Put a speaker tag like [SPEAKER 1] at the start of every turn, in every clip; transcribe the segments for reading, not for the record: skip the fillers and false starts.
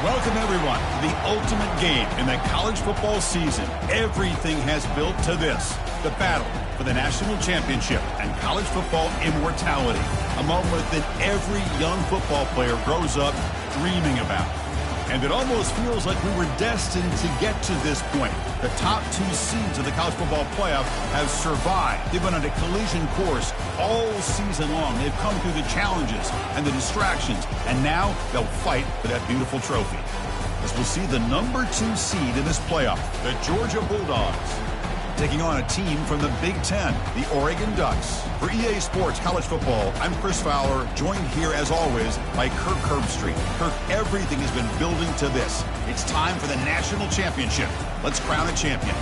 [SPEAKER 1] Welcome, everyone, to the ultimate game in the college football season. Everything has built to this, the battle for the national championship and college football immortality, a moment that every young football player grows up dreaming about. And it almost feels like we were destined to get to this point. The top two seeds of the college football playoff have survived. They've been on a collision course all season long. They've come through the challenges and the distractions, and now they'll fight for that beautiful trophy. As we'll see the number 2 seed in this playoff, the Georgia Bulldogs, taking on a team from the Big Ten, the Oregon Ducks. For EA Sports College Football, I'm Chris Fowler, joined here, as always, by Kirk Herbstreit. Kirk, everything has been building to this. It's time for the national championship. Let's crown a champion.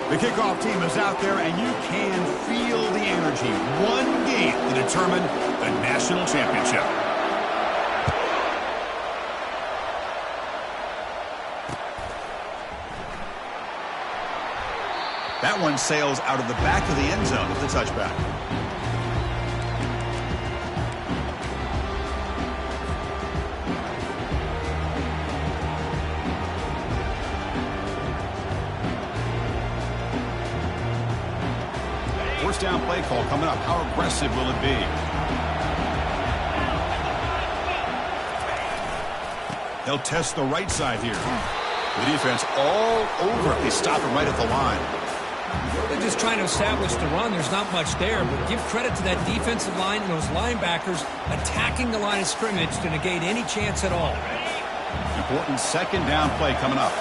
[SPEAKER 1] The kickoff team is out there, and you can feel the energy. One game to determine the national championship. That one sails out of the back of the end zone with the touchback. First down play call coming up. How aggressive will it be? They'll test the right side here. The defense all over it. They stop him right at the line.
[SPEAKER 2] They're just trying to establish the run. There's not much there, but give credit to that defensive line and those linebackers attacking the line of scrimmage to negate any chance at all.
[SPEAKER 1] Important second down play coming up.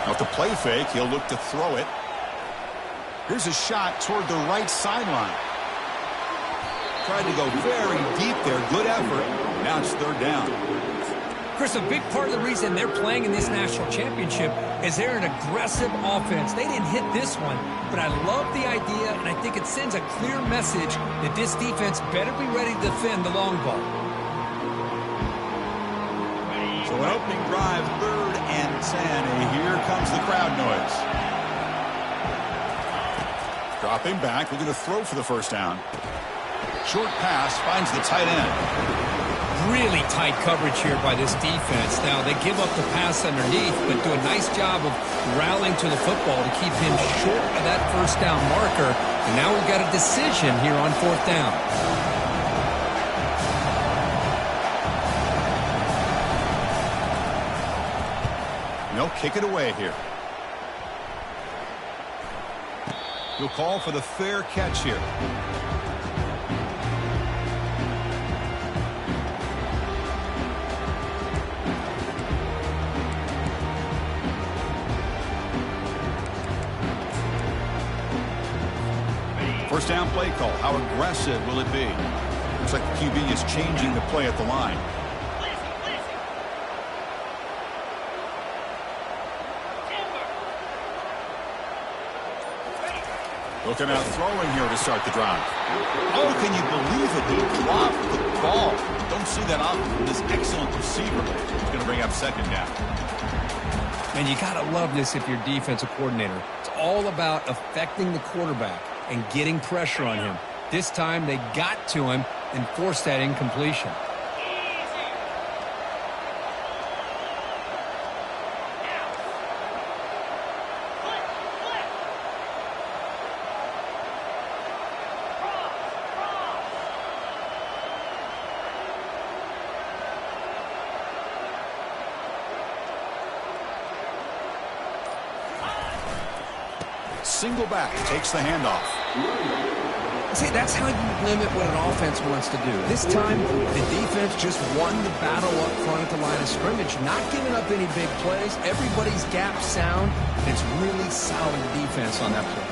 [SPEAKER 1] Now, with the play fake, he'll look to throw it. Here's a shot toward the right sideline. Tried to go very deep there. Good effort. Now it's third down.
[SPEAKER 2] Chris, a big part of the reason they're playing in this national championship is they're an aggressive offense. They didn't hit this one, but I love the idea, and I think it sends a clear message that this defense better be ready to defend the long ball.
[SPEAKER 1] So an opening drive, 3rd and 10, and here comes the crowd noise. Dropping back, looking to throw for the first down. Short pass finds the tight end.
[SPEAKER 2] Really tight coverage here by this defense. Now, they give up the pass underneath, but do a nice job of rallying to the football to keep him short of that first down marker. And now we've got a decision here on 4th down.
[SPEAKER 1] They'll kick it away here. He'll call for the fair catch here. First down play call. How aggressive will it be? Looks like the QB is changing the play at the line. Looking out throwing here to start the drive. Oh, can you believe it? He dropped the ball. Don't see that often from this excellent receiver. He's going to bring up second down.
[SPEAKER 2] And you got to love this if you're defensive coordinator. It's all about affecting the quarterback and getting pressure on him. This time they got to him and forced that incompletion.
[SPEAKER 1] Single back, takes the handoff.
[SPEAKER 2] See, that's how you limit what an offense wants to do. This time, the defense just won the battle up front at the line of scrimmage, not giving up any big plays. Everybody's gap sound. It's really solid defense on that play.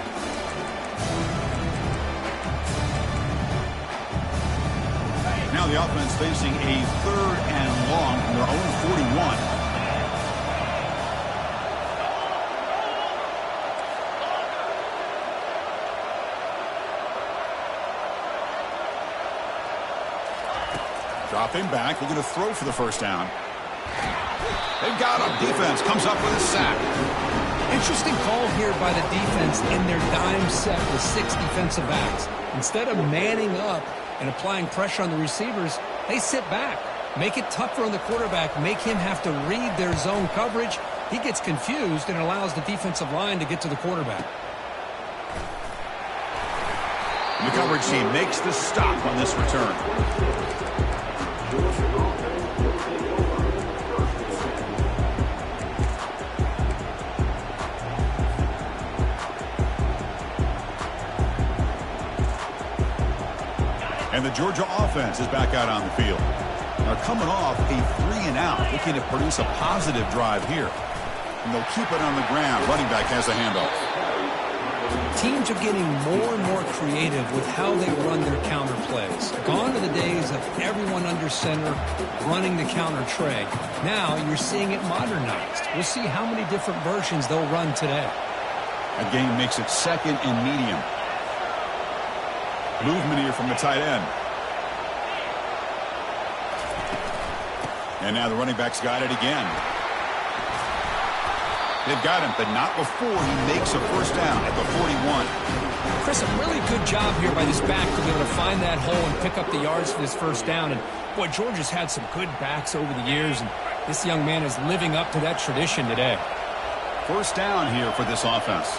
[SPEAKER 1] Now the offense facing a 3rd and long from their own 41. Dropping back, looking to throw for the first down. They've got him. Defense comes up with a sack.
[SPEAKER 2] Interesting call here by the defense in their dime set with 6 defensive backs. Instead of manning up and applying pressure on the receivers, they sit back. Make it tougher on the quarterback. Make him have to read their zone coverage. He gets confused and allows the defensive line to get to the quarterback.
[SPEAKER 1] The coverage team makes the stop on this return. And the Georgia offense is back out on the field. Now coming off a 3-and-out, looking to produce a positive drive here. And they'll keep it on the ground. Running back has a handoff.
[SPEAKER 2] Teams are getting more and more creative with how they run their counter plays. Gone are the days of everyone under center running the counter tray. Now you're seeing it modernized. We'll see how many different versions they'll run today.
[SPEAKER 1] That game makes it second and medium. Movement here from the tight end. And now the running back's got it again. They've got him, but not before he makes a first down at the 41.
[SPEAKER 2] Chris, a really good job here by this back to be able to find that hole and pick up the yards for this first down. And, boy, Georgia's had some good backs over the years, and this young man is living up to that tradition today.
[SPEAKER 1] First down here for this offense.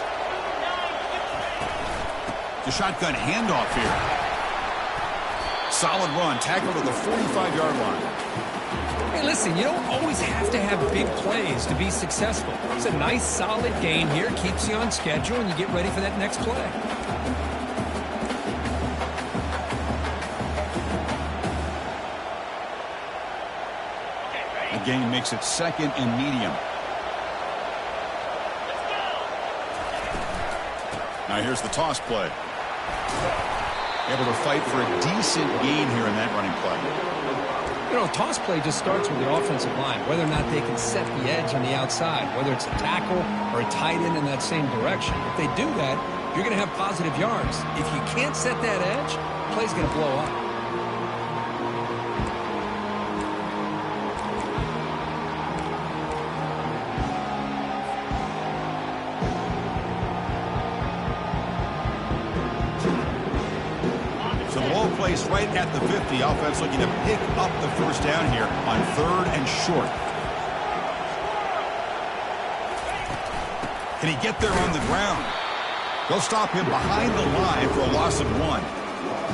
[SPEAKER 1] The shotgun handoff here. Solid run, tackle to the 45-yard line.
[SPEAKER 2] Hey, listen, you don't always have to have big plays to be successful. It's a nice, solid gain here. Keeps you on schedule, and you get ready for that next play.
[SPEAKER 1] The gain makes it second and medium. Now here's the toss play. Able to fight for a decent gain here in that running play.
[SPEAKER 2] You know, a toss play just starts with the offensive line, whether or not they can set the edge on the outside, whether it's a tackle or a tight end in that same direction. If they do that, you're going to have positive yards. If you can't set that edge, the play's going to blow up.
[SPEAKER 1] Placed right at the 50. Offense looking to pick up the first down here on 3rd and short. Can he get there on the ground? They'll stop him behind the line for a loss of 1.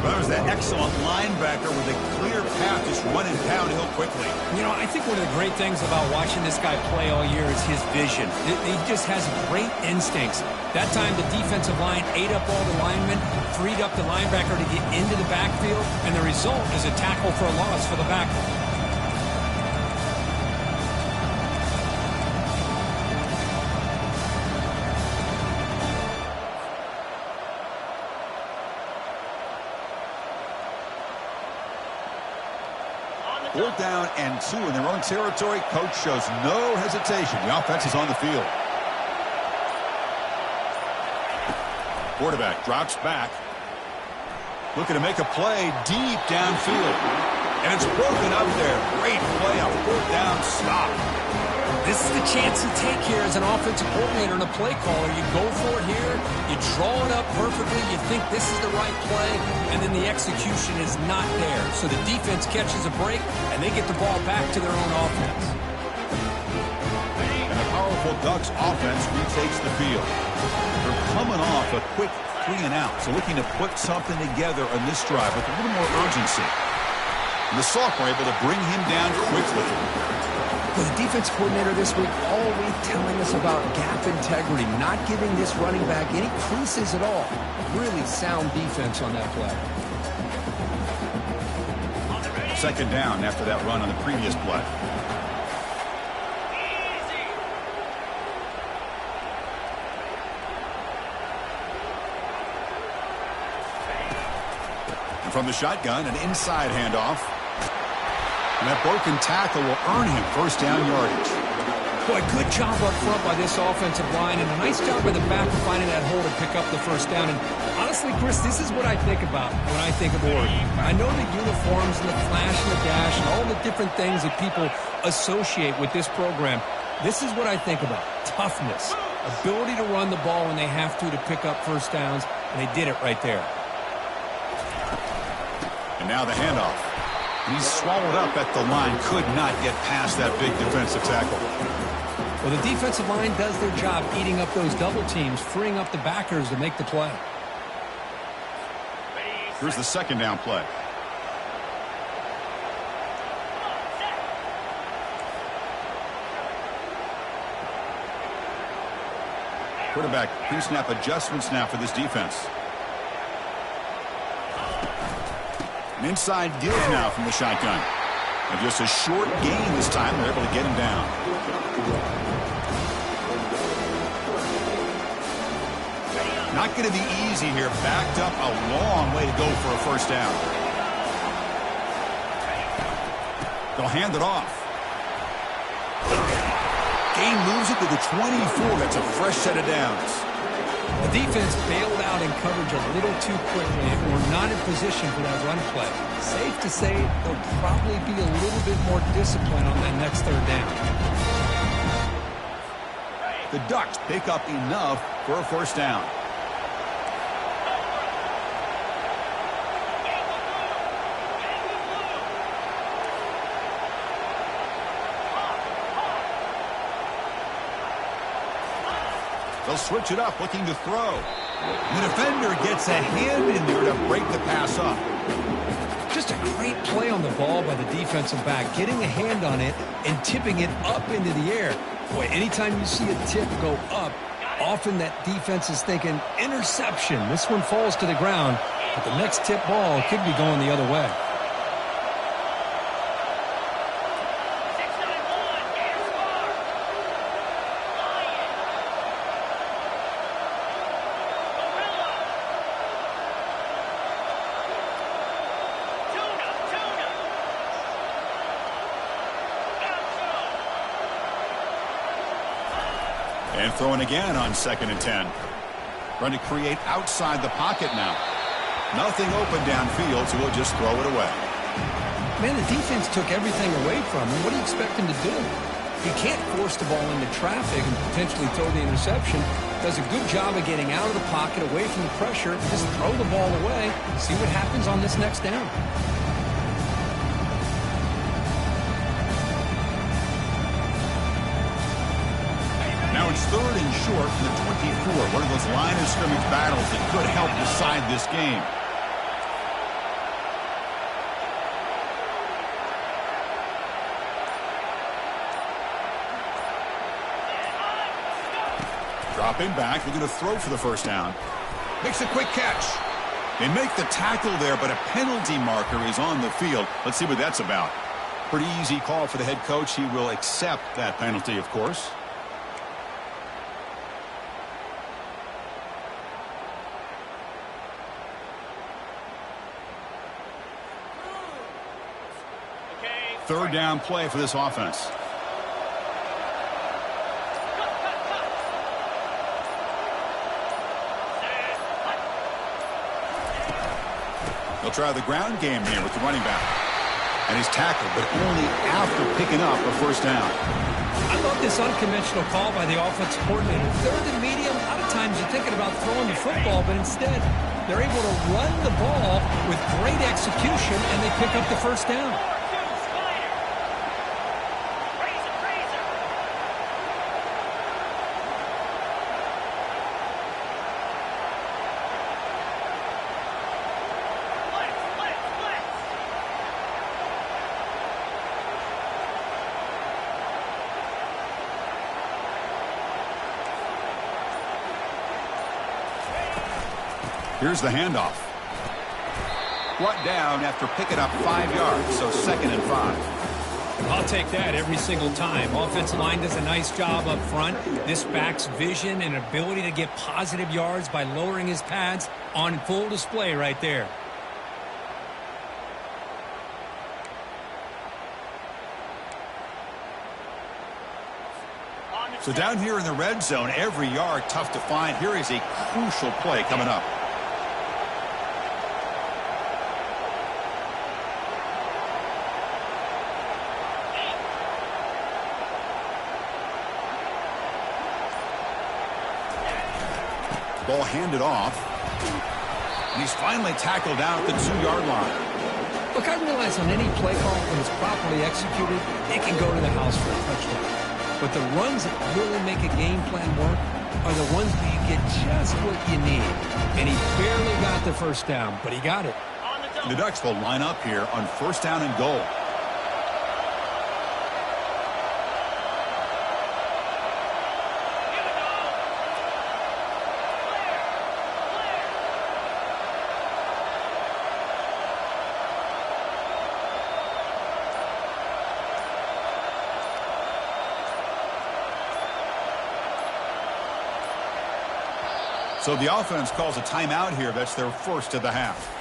[SPEAKER 1] But there's that excellent linebacker with a clear path just running downhill quickly.
[SPEAKER 2] You know, I think one of the great things about watching this guy play all year is his vision. He just has great instincts. That time the defensive line ate up all the linemen, freed up the linebacker to get into the backfield, and the result is a tackle for a loss for the backer.
[SPEAKER 1] Fourth down and 2 in their own territory. Coach shows no hesitation. The offense is on the field. Quarterback drops back. Looking to make a play deep downfield. And it's broken up there. Great play, a 4th down stop.
[SPEAKER 2] This is the chance you take here as an offensive coordinator and a play caller. You go for it here. You draw it up perfectly. You think this is the right play, and then the execution is not there. So the defense catches a break, and they get the ball back to their own offense.
[SPEAKER 1] And the powerful Ducks offense retakes the field. They're coming off a quick 3-and-out, so looking to put something together on this drive with a little more urgency. And the sophomore able to bring him down quickly.
[SPEAKER 2] Well, the defense coordinator this week all week telling us about gap integrity, not giving this running back any creases at all. Really sound defense on that play.
[SPEAKER 1] Second down after that run on the previous play. And from the shotgun, an inside handoff. And that broken tackle will earn him first down yardage.
[SPEAKER 2] Boy, good job up front by this offensive line, and a nice job by the back of finding that hole to pick up the first down. And honestly, Chris, this is what I think about when I think of Oregon. I know the uniforms and the flash and the dash and all the different things that people associate with this program. This is what I think about. Toughness, Ability to run the ball when they have to pick up first downs, and they did it right there.
[SPEAKER 1] And now the handoff. He's swallowed up at the line. Could not get past that big defensive tackle.
[SPEAKER 2] Well, the defensive line does their job eating up those double teams, freeing up the backers to make the play.
[SPEAKER 1] Here's the second down play. Quarterback pre-snap adjustments now for this defense. An inside give now from the shotgun. And just a short gain this time. They're able to get him down. Not going to be easy here. Backed up a long way to go for a first down. They'll hand it off. Gain moves it to the 24. That's a fresh set of downs.
[SPEAKER 2] The defense bailed out in coverage a little too quickly and were not in position for that run play. Safe to say they'll probably be a little bit more disciplined on that next third down.
[SPEAKER 1] The Ducks pick up enough for a first down. They'll switch it up, looking to throw. The defender gets a hand in there to break the pass up.
[SPEAKER 2] Just a great play on the ball by the defensive back, getting a hand on it and tipping it up into the air. Boy, anytime you see a tip go up, often that defense is thinking interception. This one falls to the ground, but the next tip ball could be going the other way.
[SPEAKER 1] And throwing again on 2nd and 10. Trying to create outside the pocket now. Nothing open downfield, so we'll just throw it away.
[SPEAKER 2] Man, the defense took everything away from him. What do you expect him to do? He can't force the ball into traffic and potentially throw the interception. Does a good job of getting out of the pocket, away from the pressure. Just throw the ball away. See what happens on this next down.
[SPEAKER 1] Now it's 3rd and short from the 24. One of those line of scrimmage battles that could help decide this game. Dropping back, looking to throw for the first down. Makes a quick catch. They make the tackle there, but a penalty marker is on the field. Let's see what that's about. Pretty easy call for the head coach. He will accept that penalty, of course. Third down play for this offense. They'll try the ground game here with the running back. And he's tackled, but only after picking up a first down.
[SPEAKER 2] I love this unconventional call by the offensive coordinator. 3rd and medium, a lot of times you're thinking about throwing the football, but instead they're able to run the ball with great execution, and they pick up the first down.
[SPEAKER 1] Here's the handoff. Brought down after picking up 5 yards, so 2nd and 5.
[SPEAKER 2] I'll take that every single time. Offensive line does a nice job up front. This back's vision and ability to get positive yards by lowering his pads on full display right there.
[SPEAKER 1] So down here in the red zone, every yard tough to find. Here is a crucial play coming up. Ball handed off. And he's finally tackled out at the 2-yard line.
[SPEAKER 2] Look, I realize on any play call, when it's properly executed, it can go to the house for a touchdown. But the runs that really make a game plan work are the ones where you get just what you need. And he barely got the first down, but he got it.
[SPEAKER 1] The Ducks will line up here on 1st down and goal. So the offense calls a timeout here. That's their first of the half.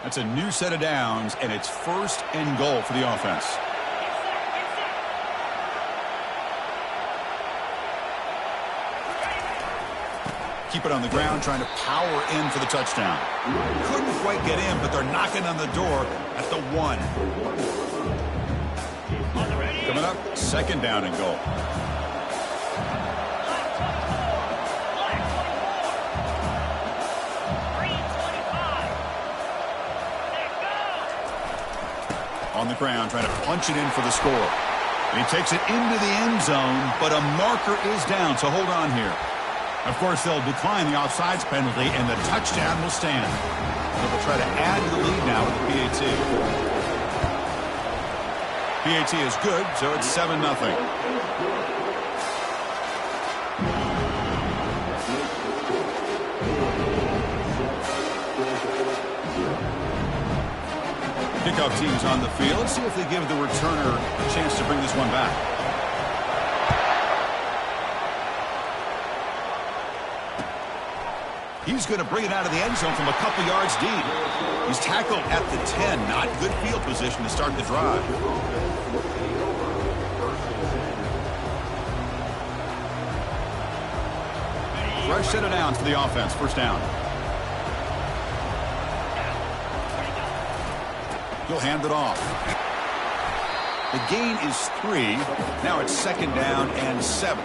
[SPEAKER 1] That's a new set of downs, and it's 1st and goal for the offense. Keep it on the ground, trying to power in for the touchdown. Couldn't quite get in, but they're knocking on the door at the 1. Coming up, 2nd down and goal. On the ground, trying to punch it in for the score. And he takes it into the end zone, but a marker is down, so hold on here. Of course, they'll decline the offsides penalty, and the touchdown will stand. They'll try to add to the lead now with the PAT. PAT is good, so it's 7-0. Kickoff team's on the field. Let's see if they give the returner a chance to bring this one back. He's going to bring it out of the end zone from a couple yards deep. He's tackled at the 10. Not good field position to start the drive. Fresh set of downs for the offense. 1st down. He'll hand it off. The gain is 3. Now it's 2nd down and 7.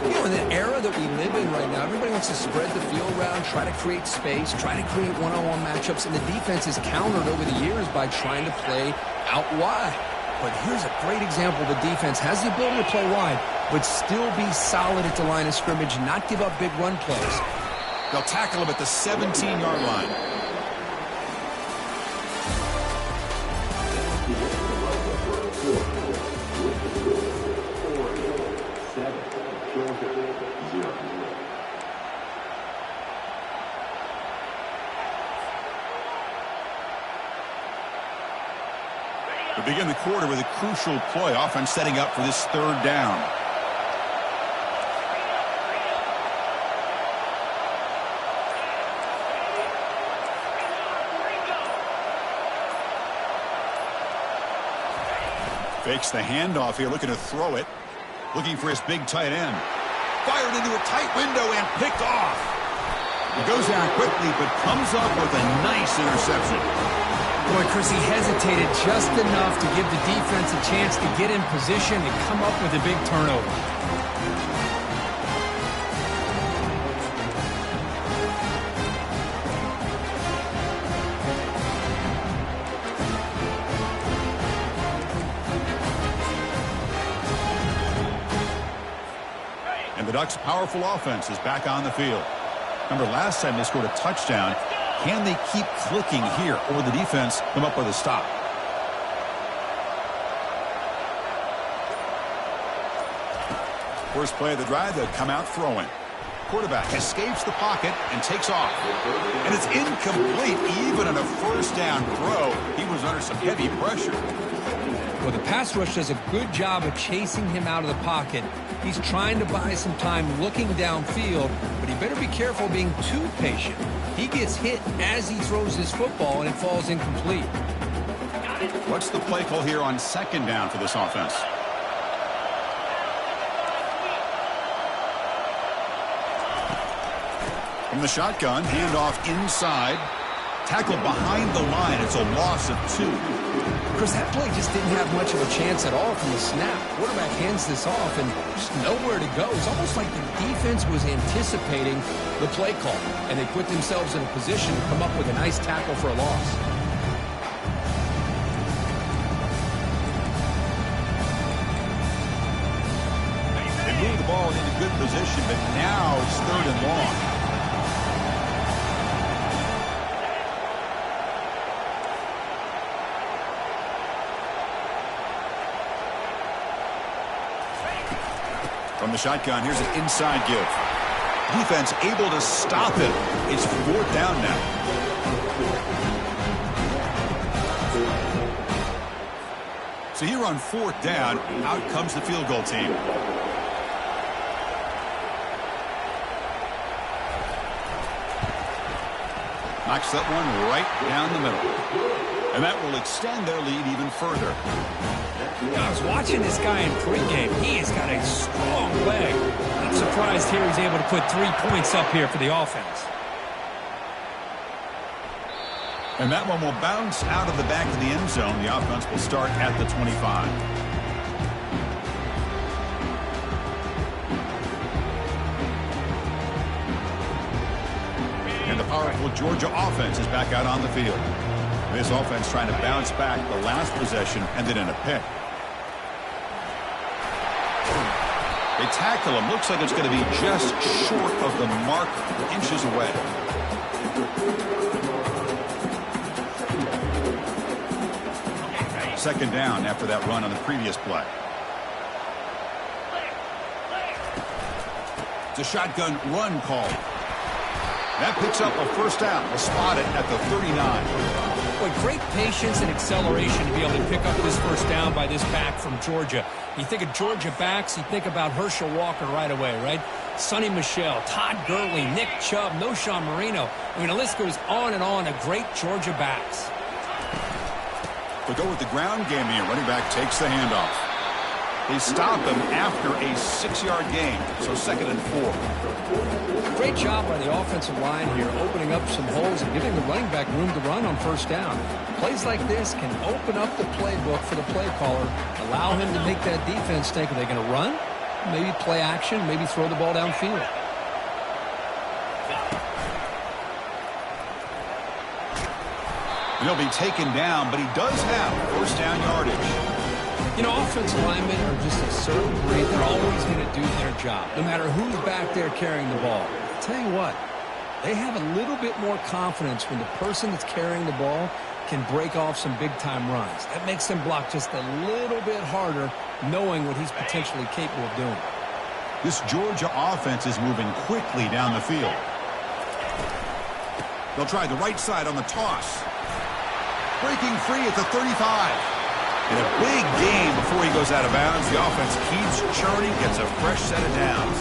[SPEAKER 2] You know, in the era that we live in right now, everybody wants to spread the field around, try to create space, try to create one-on-one matchups, and the defense is countered over the years by trying to play out wide. But here's a great example. The defense has the ability to play wide, but still be solid at the line of scrimmage, not give up big run plays.
[SPEAKER 1] They'll tackle him at the 17-yard line. We begin the quarter with a crucial play. Offense setting up for this 3rd down. Fakes the handoff here, looking to throw it. Looking for his big tight end. Fired into a tight window and picked off. He goes down quickly, but comes up with a nice interception.
[SPEAKER 2] Boy, Chris, he hesitated just enough to give the defense a chance to get in position and come up with a big turnover.
[SPEAKER 1] And the Ducks' powerful offense is back on the field. Remember, last time they scored a touchdown. Can they keep clicking here, or will the defense come up with a stop? First play of the drive, they'll come out throwing. Quarterback escapes the pocket and takes off. And it's incomplete, even on a 1st down throw. He was under some heavy pressure.
[SPEAKER 2] Well, the pass rush does a good job of chasing him out of the pocket. He's trying to buy some time looking downfield, but he better be careful being too patient. He gets hit as he throws his football, and it falls incomplete.
[SPEAKER 1] What's the play call here on 2nd down for this offense? From the shotgun, handoff inside. Tackle behind the line. It's a loss of 2.
[SPEAKER 2] Chris, that play just didn't have much of a chance at all from the snap. Quarterback hands this off and just nowhere to go. It's almost like the defense was anticipating the play call, and they put themselves in a position to come up with a nice tackle for a loss.
[SPEAKER 1] They moved the ball into good position, but now it's 3rd and long. From the shotgun, here's an inside give. Defense able to stop it. It's 4th down now. So here on 4th down, out comes the field goal team. Knocks that one right down the middle. And that will extend their lead even further.
[SPEAKER 3] I was watching this guy in pregame. He has got a strong leg. I'm surprised here he's able to put 3 points up here for the offense.
[SPEAKER 1] And that one will bounce out of the back of the end zone. The offense will start at the 25. And the powerful Georgia offense is back out on the field. This offense trying to bounce back the last possession, ended in a pick. They tackle him. Looks like it's going to be just short of the mark, inches away. Second down after that run on the previous play. It's a shotgun run call. That picks up a first down. We'll spot it at the 39.
[SPEAKER 3] Boy, great patience and acceleration to be able to pick up this first down by this back from Georgia. You think of Georgia backs, you think about Herschel Walker right away, right? Sonny Michel, Todd Gurley, Nick Chubb, Noshawn Marino. I mean, the list goes on and on of great Georgia backs.
[SPEAKER 1] We'll go with the ground game here. Running back takes the handoff. They stop him after a 6-yard gain, so 2nd and 4.
[SPEAKER 2] Great job by the offensive line here, opening up some holes and giving the running back room to run on first down. Plays like this can open up the playbook for the play caller, allow him to make that defense think, are they going to run? Maybe play action, maybe throw the ball downfield.
[SPEAKER 1] He'll be taken down, but he does have first down yardage.
[SPEAKER 2] You know, offensive linemen are just a certain breed. They're always going to do their job, no matter who's back there carrying the ball. I'll tell you what, they have a little bit more confidence when the person that's carrying the ball can break off some big-time runs. That makes them block just a little bit harder, knowing what he's potentially capable of doing.
[SPEAKER 1] This Georgia offense is moving quickly down the field. They'll try the right side on the toss. Breaking free at the 35. In a big game before he goes out of bounds, the offense keeps churning, gets a fresh set of downs.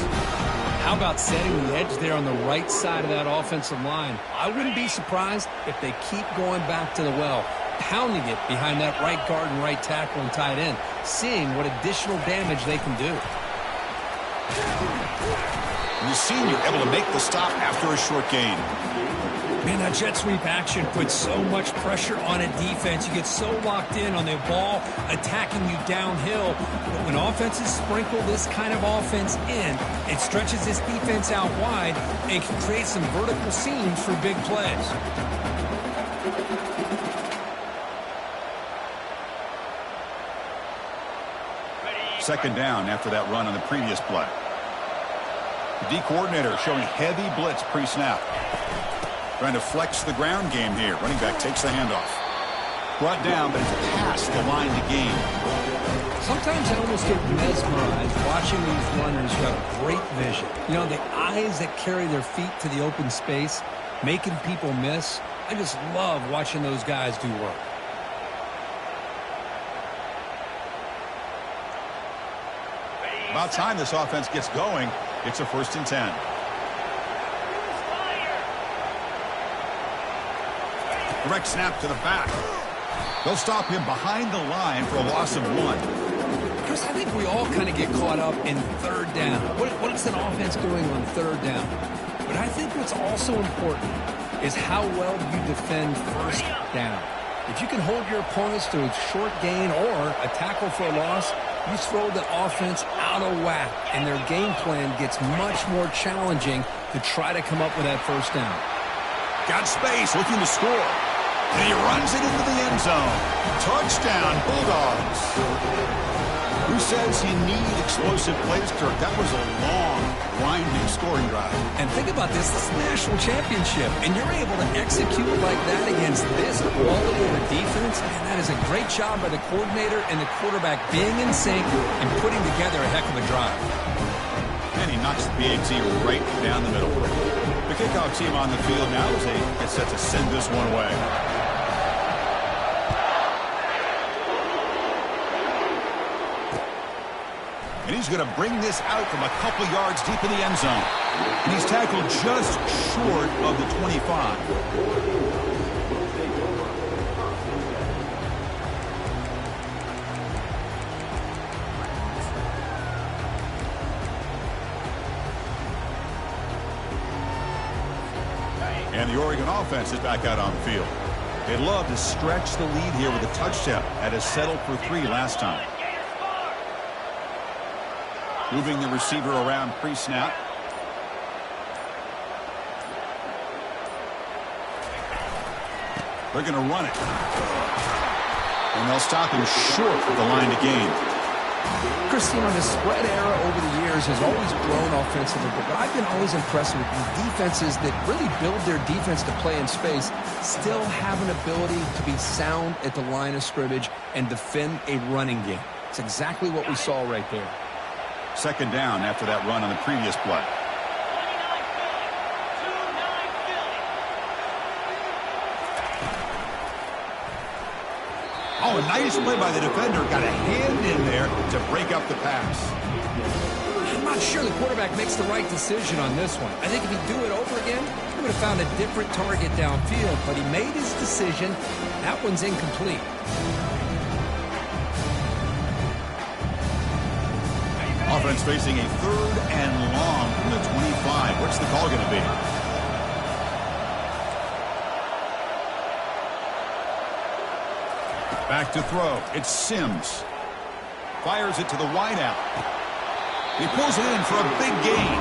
[SPEAKER 2] How about setting the edge there on the right side of that offensive line? I wouldn't be surprised if they keep going back to the well, pounding it behind that right guard and right tackle and tight end, seeing what additional damage they can do.
[SPEAKER 1] And the senior able to make the stop after a short gain.
[SPEAKER 3] Man, that jet sweep action puts so much pressure on a defense. You get so locked in on the ball attacking you downhill. But when offenses sprinkle this kind of offense in, it stretches this defense out wide and can create some vertical seams for big plays.
[SPEAKER 1] Second down after that run on the previous play. The D coordinator showing heavy blitz pre-snap. Trying to flex the ground game here. Running back takes the handoff. Brought down, but it's past the line to gain.
[SPEAKER 2] Sometimes I almost get mesmerized watching these runners who have great vision. You know, the eyes that carry their feet to the open space, making people miss. I just love watching those guys do work.
[SPEAKER 1] About time this offense gets going. It's a 1st and 10. Direct snap to the back. They'll stop him behind the line for a loss of 1.
[SPEAKER 2] Chris, I think we all kind of get caught up in 3rd down. What's an offense doing on 3rd down?
[SPEAKER 3] But I think what's also important is how well you defend first down. If you can hold your opponents to a short gain or a tackle for a loss, you throw the offense out of whack, and their game plan gets much more challenging to try to come up with that first down.
[SPEAKER 1] Got space, looking to score. And he runs it into the end zone. Touchdown, Bulldogs. Who says you need explosive plays, Kirk? That was a long, winding scoring drive.
[SPEAKER 3] And think about this is a national championship, and you're able to execute like that against this quality of a defense, and that is a great job by the coordinator and the quarterback being in sync and putting together a heck of a drive.
[SPEAKER 1] And he knocks the PAT right down the middle. The kickoff team on the field now as they get set to send this one away. And he's going to bring this out from a couple yards deep in the end zone. And he's tackled just short of the 25. And the Oregon offense is back out on the field. They'd love to stretch the lead here with a touchdown. That has settled for 3 last time. Moving the receiver around pre-snap. They're going to run it. And they'll stop him short of the line to gain.
[SPEAKER 2] Christine, the spread era over the years has always grown offensively, but I've been always impressed with the defenses that really build their defense to play in space, still have an ability to be sound at the line of scrimmage and defend a running game. It's exactly what we saw right there.
[SPEAKER 1] Second down after that run on the previous play. Oh, a nice play by the defender. Got a hand in there to break up the pass.
[SPEAKER 3] I'm not sure the quarterback makes the right decision on this one. I think if he'd do it over again, he would have found a different target downfield, but he made his decision. That one's incomplete.
[SPEAKER 1] Offense facing a 3rd and long from the 25. What's the call going to be? Back to throw. It's Sims. Fires it to the wideout. He pulls it in for a big gain.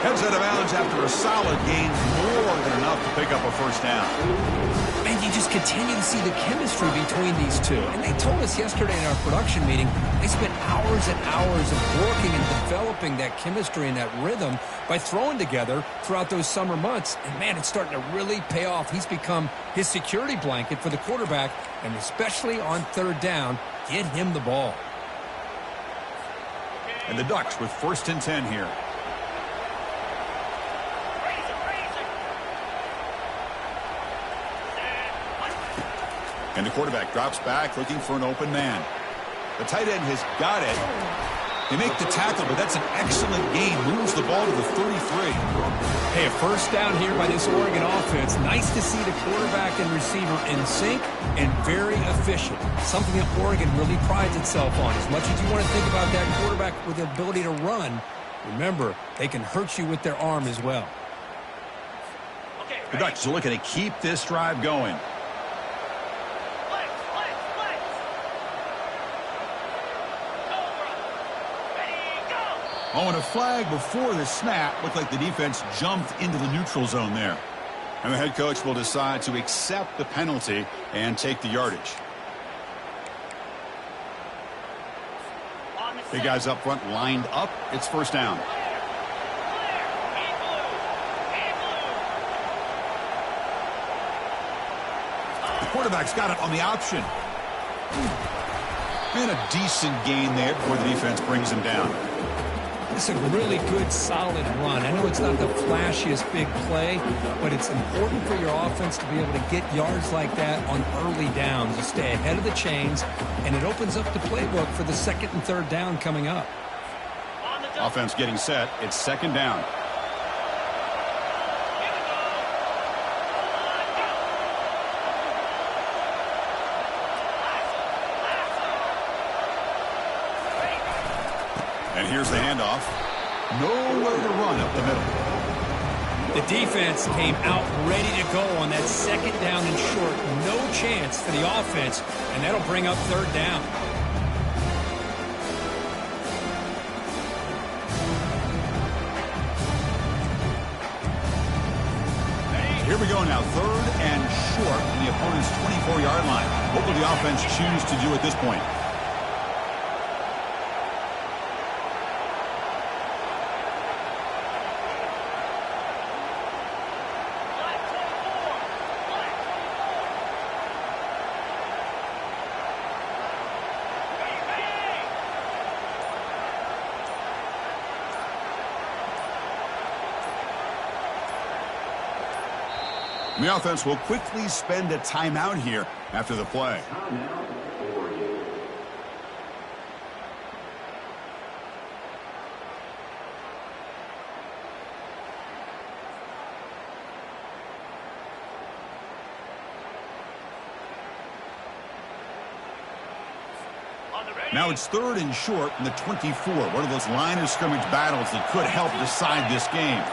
[SPEAKER 1] Heads out of bounds after a solid gain. More than enough to pick up a first down.
[SPEAKER 3] And you just continue to see the chemistry between these two. And they told us yesterday in our production meeting, they spent hours and hours of working and developing that chemistry and that rhythm by throwing together throughout those summer months. And, man, it's starting to really pay off. He's become his security blanket for the quarterback, and especially on 3rd down, get him the ball.
[SPEAKER 1] And the Ducks with 1st and 10 here. And the quarterback drops back looking for an open man. The tight end has got it. They make the tackle, but that's an excellent gain. Moves the ball to the 33.
[SPEAKER 3] Hey, a first down here by this Oregon offense. Nice to see the quarterback and receiver in sync and very efficient. Something that Oregon really prides itself on. As much as you want to think about that quarterback with the ability to run, remember, they can hurt you with their arm as well.
[SPEAKER 1] The Ducks are looking to keep this drive going. Oh, and a flag before the snap. Looked like the defense jumped into the neutral zone there. And the head coach will decide to accept the penalty and take the yardage. Big guys up front lined up. It's first down. The quarterback's got it on the option. And a decent gain there before the defense brings him down.
[SPEAKER 3] It's a really good, solid run. I know it's not the flashiest big play, but it's important for your offense to be able to get yards like that on early downs. You stay ahead of the chains, and it opens up the playbook for the 2nd and 3rd down coming up.
[SPEAKER 1] Offense getting set. It's 2nd down. And here's the handoff. Nowhere to run up the middle.
[SPEAKER 3] The defense came out ready to go on that second down and short. No chance for the offense, and that'll bring up third down.
[SPEAKER 1] Here we go now, third and short from the opponent's 24-yard line. What will the offense choose to do at this point? The offense will quickly spend a timeout here after the play. Now it's third and short in the 24. One of those line of scrimmage battles that could help decide this game.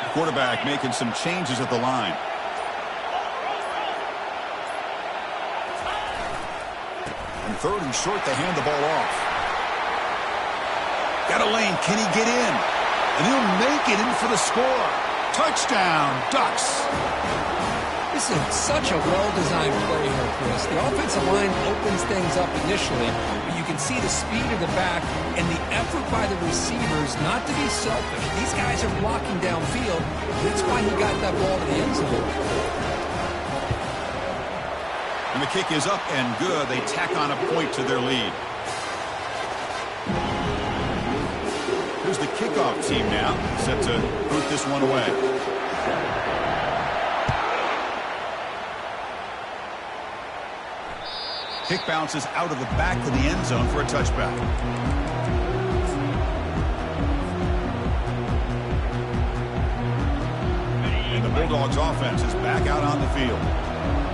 [SPEAKER 1] The quarterback making some changes at the line. And third and short, they hand the ball off. Got a lane. Can he get in? And he'll make it in for the score. Touchdown, Ducks.
[SPEAKER 2] This is such a well-designed play here, Chris. The offensive line opens things up initially, but you can see the speed of the back and the effort by the receivers not to be selfish. These guys are blocking downfield. That's why he got that ball to the end zone.
[SPEAKER 1] And the kick is up and good. They tack on a point to their lead. Here's the kickoff team now, set to boot this one away. Kick bounces out of the back of the end zone for a touchback. And the Bulldogs offense is back out on the field.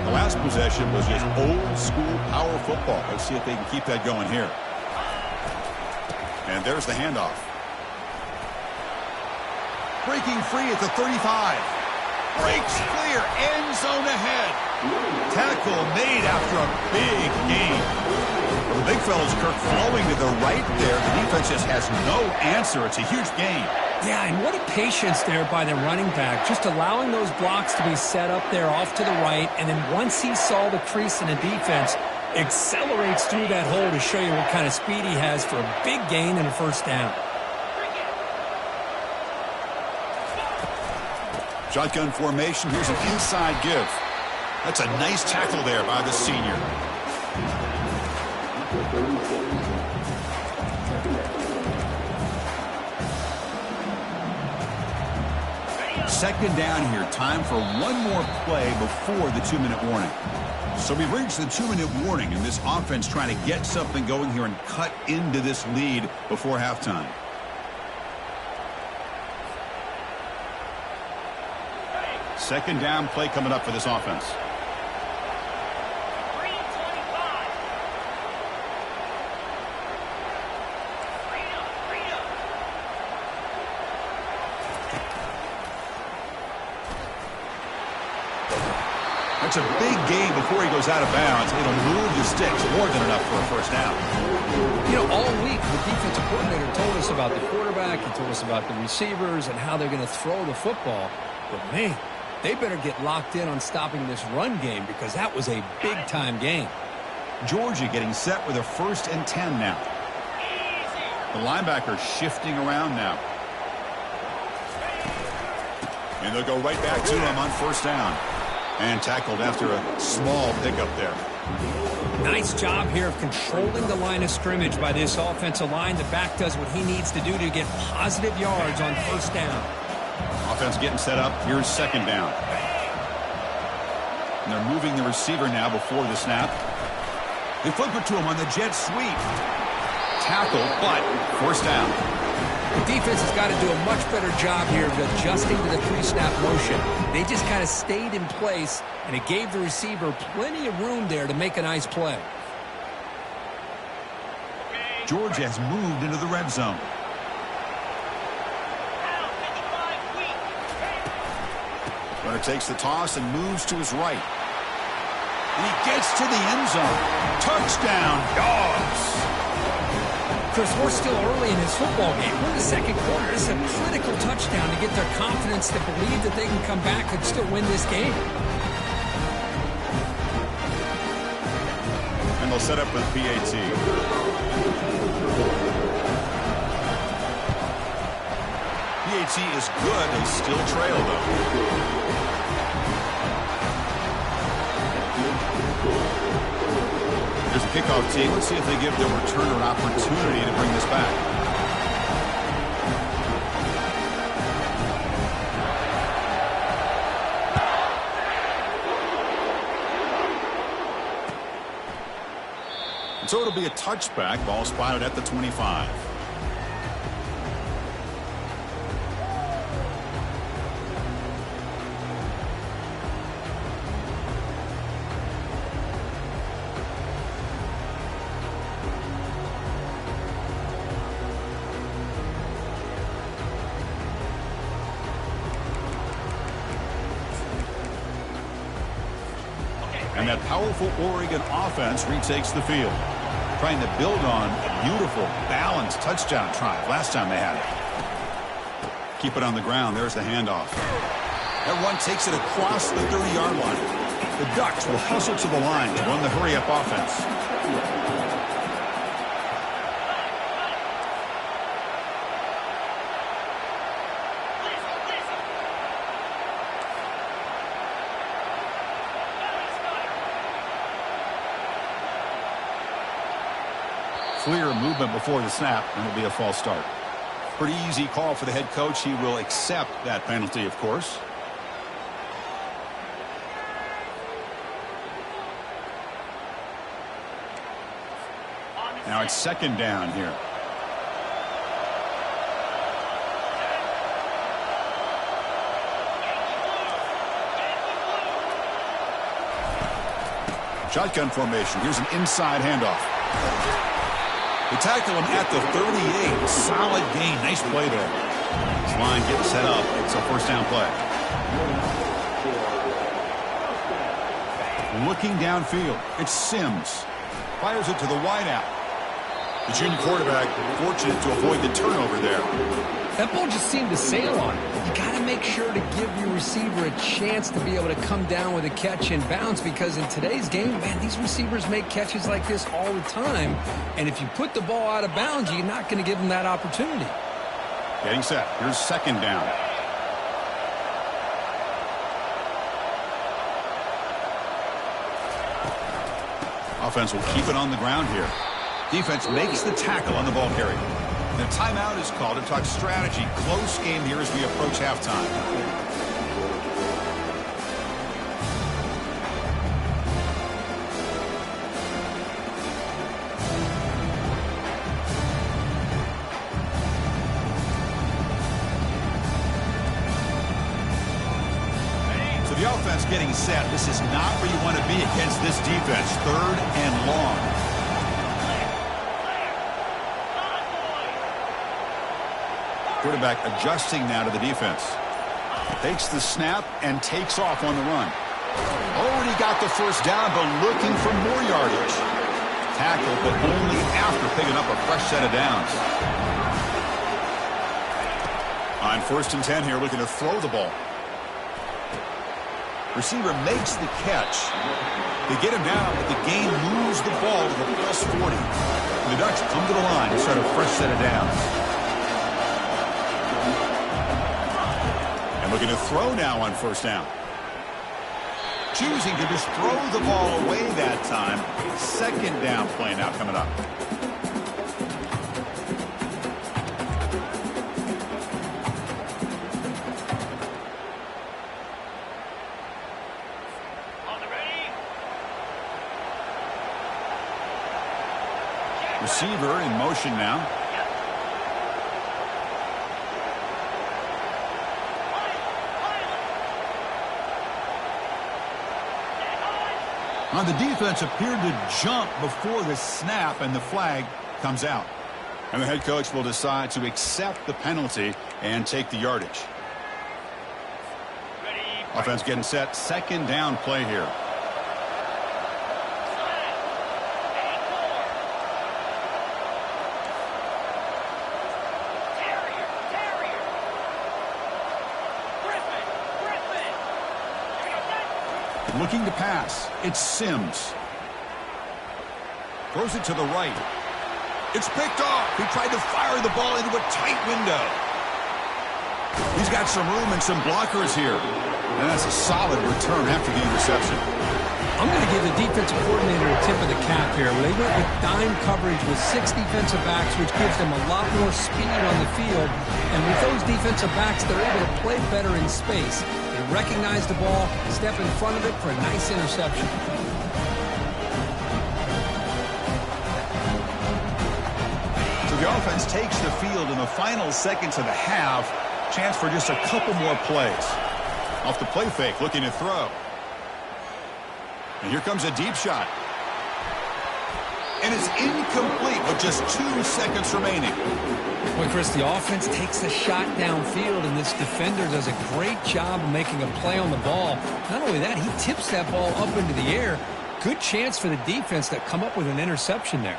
[SPEAKER 1] The last possession was just old-school power football. Let's see if they can keep that going here. And there's the handoff. Breaking free at the 35. Breaks clear. End zone ahead. Tackle made after a big gain. Well, the big fella's Kirk flowing to the right there. The defense just has no answer. It's a huge gain.
[SPEAKER 3] Yeah, and what a patience there by the running back, just allowing those blocks to be set up there off to the right, and then once he saw the crease in the defense, accelerates through that hole to show you what kind of speed he has for a big gain and a first down.
[SPEAKER 1] Shotgun formation. Here's an inside give. That's a nice tackle there by the senior. Second down here. Time for one more play before the 2-minute warning. So we've reached the 2-minute warning, and this offense trying to get something going here and cut into this lead before halftime. Second down play coming up for this offense. That's a big gain before he goes out of bounds. It'll move the sticks more than enough for a first down.
[SPEAKER 2] You know, all week the defensive coordinator told us about the quarterback. He told us about the receivers and how they're going to throw the football. But, man, they better get locked in on stopping this run game because that was a big-time game.
[SPEAKER 1] Georgia getting set with a 1st and 10 now. The linebacker shifting around now. And they'll go right back to him on first down. And tackled after a small pickup there.
[SPEAKER 3] Nice job here of controlling the line of scrimmage by this offensive line. The back does what he needs to do to get positive yards on first down.
[SPEAKER 1] Offense getting set up. Here's second down. And they're moving the receiver now before the snap. They flip it to him on the jet sweep. Tackle, but first down.
[SPEAKER 2] The defense has got to do a much better job here of adjusting to the pre-snap motion. They just kind of stayed in place, and it gave the receiver plenty of room there to make a nice play.
[SPEAKER 1] Georgia has moved into the red zone. Runner takes the toss and moves to his right. And he gets to the end zone. Touchdown, Dogs.
[SPEAKER 3] Chris, we're still early in this football game. We're in the second quarter. This is a critical touchdown to get their confidence to believe that they can come back and still win this game.
[SPEAKER 1] And they'll set up with PAT. PAT is good. They still trail, though. Here's a kickoff team. Let's see if they give their returner an opportunity to bring this back. And so it'll be a touchback. Ball spotted at the 25. And that powerful Oregon offense retakes the field, trying to build on a beautiful, balanced touchdown drive last time they had it. Keep it on the ground. There's the handoff. That run takes it across the 30-yard line. The Ducks will hustle to the line to run the hurry-up offense. Clear movement before the snap, and it'll be a false start. Pretty easy call for the head coach. He will accept that penalty, of course. Now it's second down here. Shotgun formation. Here's an inside handoff. They tackle him at the 38. Solid gain. Nice play there. This line getting set up. It's a first down play. Looking downfield. It's Sims. Fires it to the wideout. The junior quarterback fortunate to avoid the turnover there.
[SPEAKER 3] That ball just seemed to sail on it. You got to make sure to give your receiver a chance to be able to come down with a catch and bounce, because in today's game, man, these receivers make catches like this all the time. And if you put the ball out of bounds, you're not going to give them that opportunity.
[SPEAKER 1] Getting set. Here's second down. Offense will keep it on the ground here. Defense makes the tackle on the ball carrier. The timeout is called to talk strategy. Close game here as we approach halftime. So the offense getting set. This is not where you want to be against this defense. Third and long. Quarterback adjusting now to the defense. Takes the snap and takes off on the run. Already got the first down, but looking for more yardage. Tackle, but only after picking up a fresh set of downs. On 1st and 10 here, looking to throw the ball. Receiver makes the catch. They get him down, but the game moves the ball to the plus 40. And the Ducks come to the line to start a fresh set of downs. Looking to throw now on 1st down. Choosing to just throw the ball away that time. 2nd down play now coming up. Receiver in motion now. The defense appeared to jump before the snap, and the flag comes out. And the head coach will decide to accept the penalty and take the yardage.
[SPEAKER 4] Ready,
[SPEAKER 1] Offense getting set. Second down play here. Looking to pass. It's Sims. Throws it to the right. It's picked off. He tried to fire the ball into a tight window. He's got some room and some blockers here. And that's a solid return after the interception.
[SPEAKER 3] I'm going to give the defensive coordinator a tip of the cap here. They went with dime coverage with 6 defensive backs, which gives them a lot more speed on the field. And with those defensive backs, they're able to play better in space. They recognize the ball, step in front of it for a nice interception.
[SPEAKER 1] So the offense takes the field in the final seconds of the half. Chance for just a couple more plays. Off the play fake, looking to throw. And here comes a deep shot. And it's incomplete with just 2 seconds remaining.
[SPEAKER 3] Boy, Chris, the offense takes a shot downfield, and this defender does a great job of making a play on the ball. Not only that, he tips that ball up into the air. Good chance for the defense to come up with an interception there.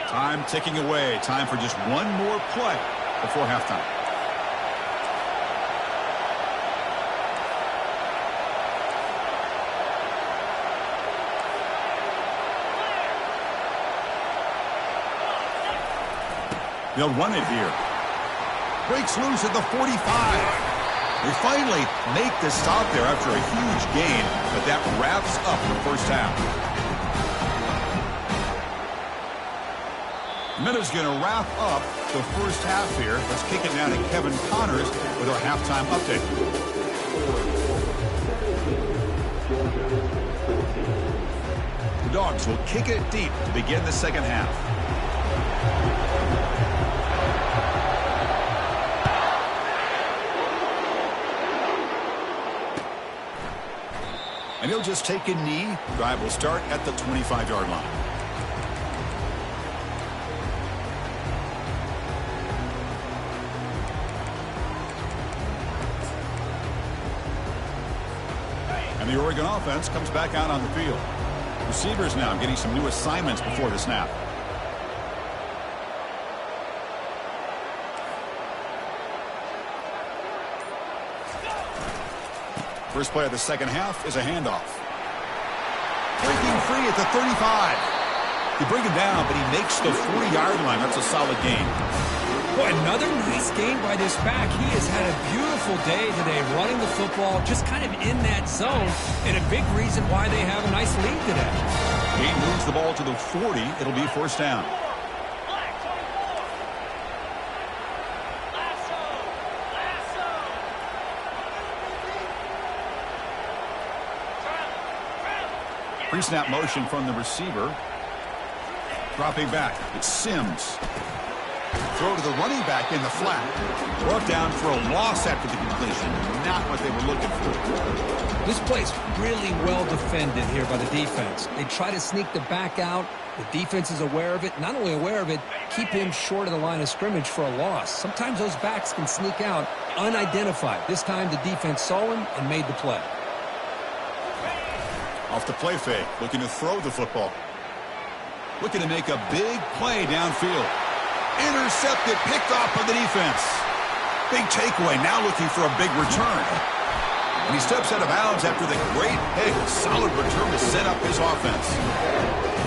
[SPEAKER 1] Time ticking away. Time for just one more play before halftime. They'll run it here. Breaks loose at the 45. They finally make the stop there after a huge gain, but that wraps up the first half. Minutes going to wrap up the first half here. Let's kick it now to Kevin Connors with our halftime update. The Dogs will kick it deep to begin the second half. And he'll just take a knee. Drive will start at the 25-yard line. And the Oregon offense comes back out on the field. Receivers now getting some new assignments before the snap. First play of the second half is a handoff. Breaking free at the 35. You bring him down, but he makes the 40-yard line. That's a solid gain.
[SPEAKER 3] Boy, another nice game by this back. He has had a beautiful day today running the football, just kind of in that zone, and a big reason why they have a nice lead today.
[SPEAKER 1] He moves the ball to the 40. It'll be first down. Pre-snap motion from the receiver. Dropping back. It's Sims. Throw to the running back in the flat. Brought down for a loss after the completion. Not what they were looking for.
[SPEAKER 3] This play's really well defended here by the defense. They try to sneak the back out. The defense is aware of it. Not only aware of it, keep him short of the line of scrimmage for a loss. Sometimes those backs can sneak out unidentified. This time the defense saw him and made the play.
[SPEAKER 1] Off the play fake, looking to throw the football. Looking to make a big play downfield. Intercepted, picked off by the defense. Big takeaway, now looking for a big return. And he steps out of bounds after the great hit. Solid return to set up his offense.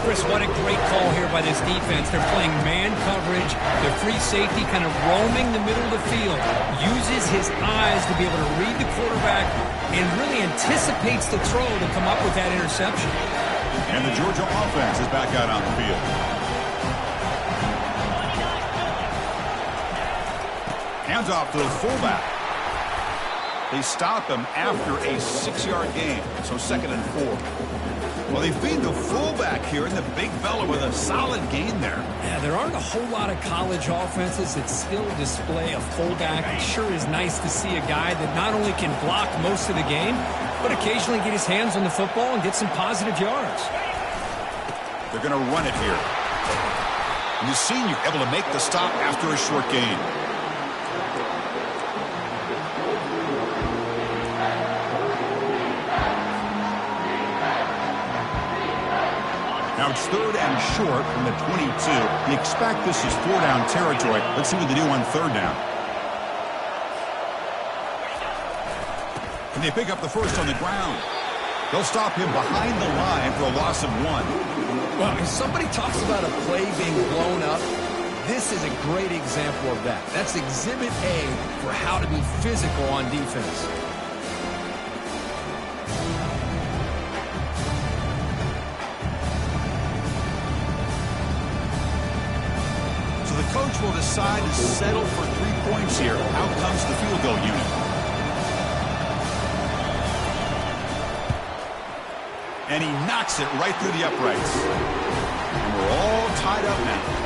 [SPEAKER 3] Chris, what a great call here by this defense. They're playing man coverage. Their free safety kind of roaming the middle of the field. Uses his eyes to be able to read the quarterback and really anticipates the throw to come up with that interception.
[SPEAKER 1] And the Georgia offense is back out on the field. Hands off to the fullback. They stop him after a 6-yard gain, so 2nd and 4. Well, they feed the fullback here, and the big fella with a solid gain there.
[SPEAKER 3] Yeah, there aren't a whole lot of college offenses that still display a fullback. It sure is nice to see a guy that not only can block most of the game, but occasionally get his hands on the football and get some positive yards.
[SPEAKER 1] They're going to run it here. And the senior able to make the stop after a short gain. Now it's 3rd and short from the 22. You expect this is 4-down territory. Let's see what they do on 3rd down. And they pick up the first on the ground. They'll stop him behind the line for a loss of 1.
[SPEAKER 2] Well, if somebody talks about a play being blown up, this is a great example of that. That's Exhibit A for how to be physical on defense.
[SPEAKER 1] So the coach will decide to settle for 3 points here. Out comes the field goal unit. And he knocks it right through the uprights. And we're all tied up now.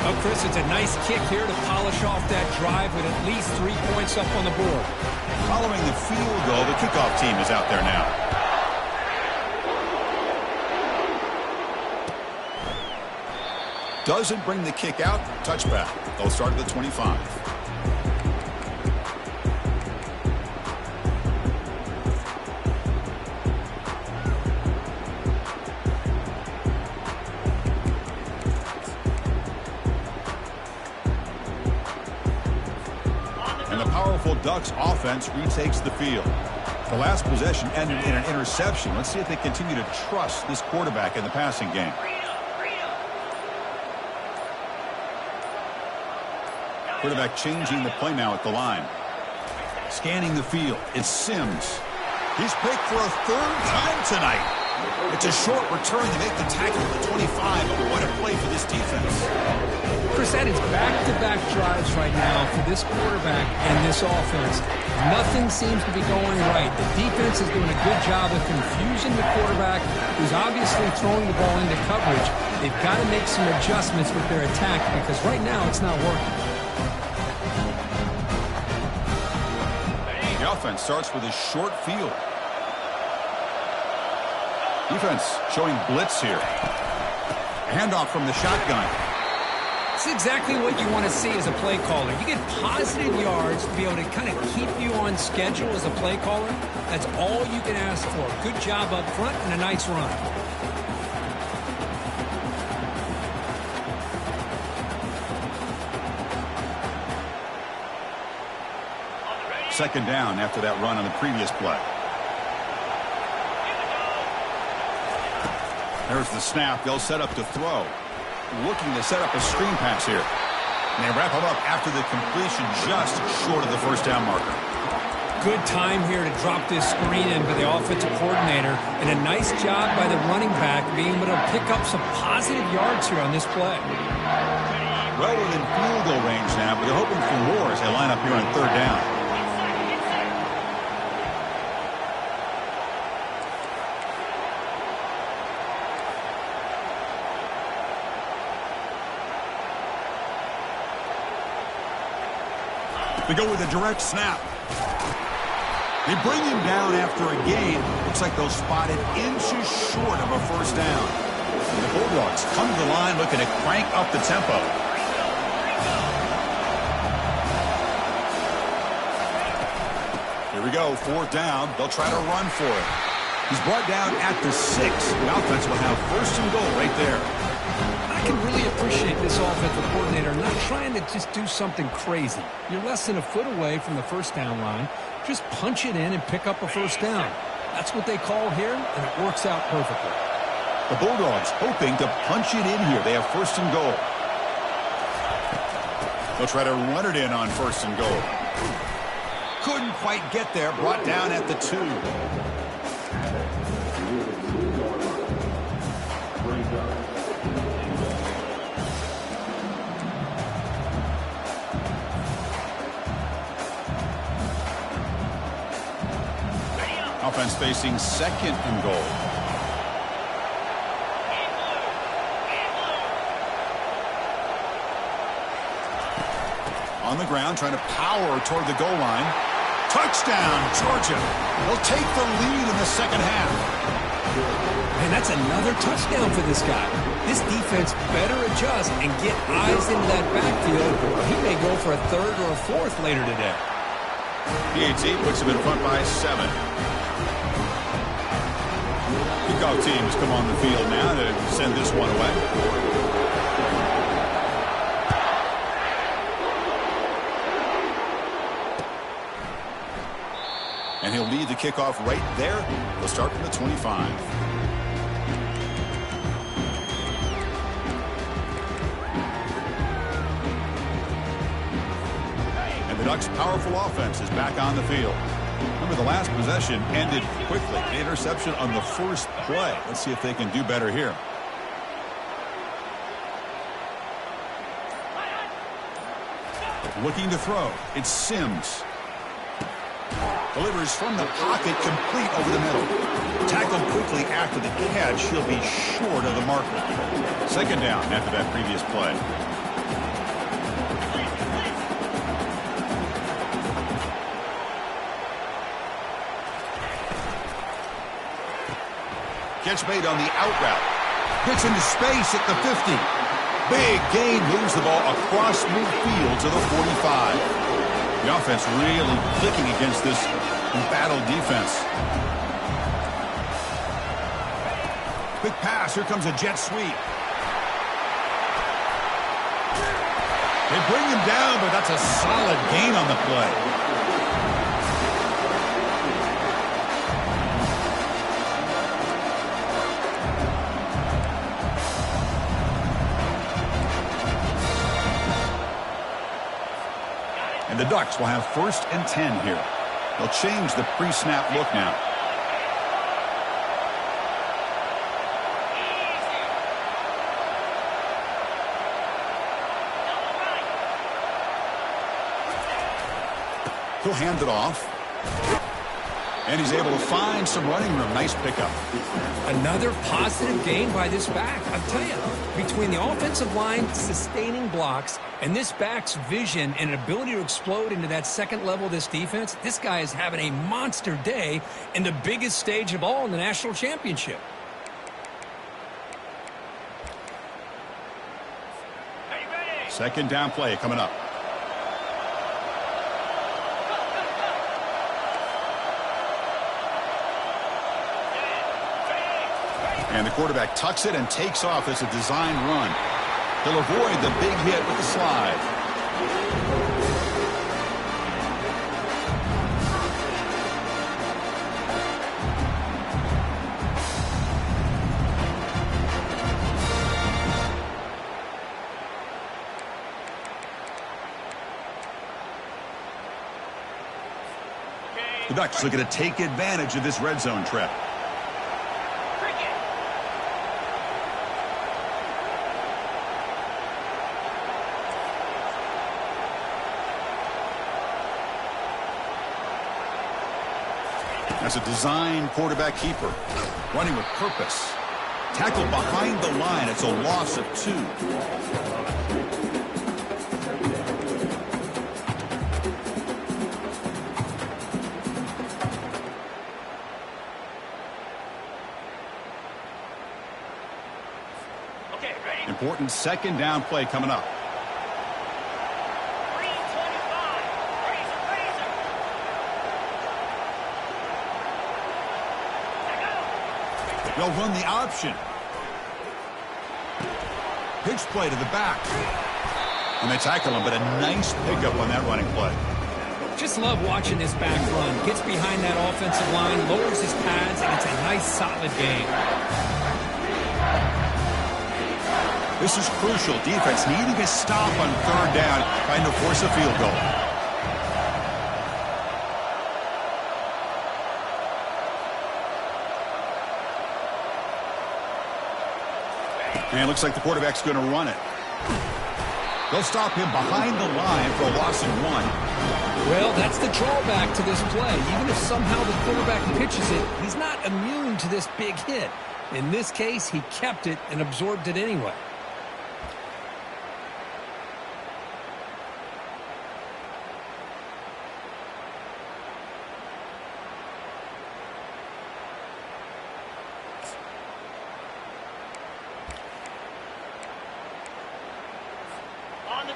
[SPEAKER 3] Well, Chris, it's a nice kick here to polish off that drive with at least 3 points up on the board.
[SPEAKER 1] Following the field goal, the kickoff team is out there now. Doesn't bring the kick out. Touchback. They'll start at the 25. Ducks offense retakes the field. The last possession ended in an interception. Let's see if they continue to trust this quarterback in the passing game. Quarterback changing the play now at the line. Scanning the field. It's Sims. He's picked for a 3rd time tonight. It's a short return. They make the tackle at the 25, but what a play for this defense.
[SPEAKER 2] Chris, that is back-to-back drives right now for this quarterback and this offense. Nothing seems to be going right. The defense is doing a good job of confusing the quarterback, who's obviously throwing the ball into coverage. They've got to make some adjustments with their attack because right now it's not working.
[SPEAKER 1] The offense starts with a short field. Defense showing blitz here. Handoff from the shotgun.
[SPEAKER 3] It's exactly what you want to see as a play caller. You get positive yards to be able to kind of keep you on schedule as a play caller. That's all you can ask for. Good job up front and a nice run.
[SPEAKER 1] Second down after that run on the previous play. There's the snap. They'll set up to throw. Looking to set up a screen pass here. And they wrap him up after the completion just short of the first down marker.
[SPEAKER 3] Good time here to drop this screen in by the offensive coordinator. And a nice job by the running back being able to pick up some positive yards here on this play.
[SPEAKER 1] Well within field goal range now, but they're hoping for more as they line up here on 3rd down. They go with a direct snap. They bring him down after a gain. Looks like they'll spot it inches short of a first down. And the Bulldogs come to the line looking to crank up the tempo. Here we go, 4th down. They'll try to run for it. He's brought down at the 6. The offense will have 1st and goal right there.
[SPEAKER 2] I can really appreciate this offensive coordinator not trying to just do something crazy. You're less than a foot away from the first down line. Just punch it in and pick up a first down. That's what they call here, and it works out perfectly.
[SPEAKER 1] The Bulldogs hoping to punch it in here. They have 1st and goal. They'll try to run it in on 1st and goal. Couldn't quite get there. Brought down at the 2. Offense facing 2nd and goal. On the ground, trying to power toward the goal line. Touchdown, Georgia. They'll take the lead in the second half.
[SPEAKER 2] Man, that's another touchdown for this guy. This defense better adjust and get eyes into that backfield, or he may go for a 3rd or a 4th later today.
[SPEAKER 1] PAT puts him in front by 7. Kickoff team has come on the field now to send this one away. And he'll lead the kickoff right there. He'll start from the 25. And the Ducks' powerful offense is back on the field. Remember, the last possession ended quickly. An interception on the first play. Let's see if they can do better here. Looking to throw. It's Sims. Delivers from the pocket, complete over the middle. Tackled quickly after the catch. He'll be short of the marker. Second down after that previous play. Catch made on the out route. Gets into space at the 50. Big gain, moves the ball across midfield to the 45. The offense really clicking against this battle defense. Quick pass. Here comes a jet sweep. They bring him down, but that's a solid gain on the play. And the Ducks will have 1st and 10 here. They'll change the pre-snap look now. He'll hand it off. And he's able to find some running room. Nice pickup.
[SPEAKER 3] Another positive gain by this back. I'll tell you, between the offensive line sustaining blocks and this back's vision and ability to explode into that second level of this defense, this guy is having a monster day in the biggest stage of all in the national championship.
[SPEAKER 1] Second down play coming up. And the quarterback tucks it and takes off as a designed run. He'll avoid the big hit with the slide. The Ducks looking to take advantage of this red zone trap. As a design quarterback keeper, running with purpose. Tackled behind the line. It's a loss of 2.
[SPEAKER 4] Okay, ready?
[SPEAKER 1] Important second down play coming up. They'll run the option. Pitch play to the back. And they tackle him, but a nice pickup on that running play.
[SPEAKER 3] Just love watching this back run. Gets behind that offensive line, lowers his pads, and it's a nice, solid game.
[SPEAKER 1] This is crucial. Defense needing a stop on 3rd down, trying to force a field goal. And it looks like the quarterback's going to run it. They'll stop him behind the line for a loss of 1.
[SPEAKER 3] Well, that's the drawback to this play. Even if somehow the quarterback pitches it, he's not immune to this big hit. In this case, he kept it and absorbed it anyway.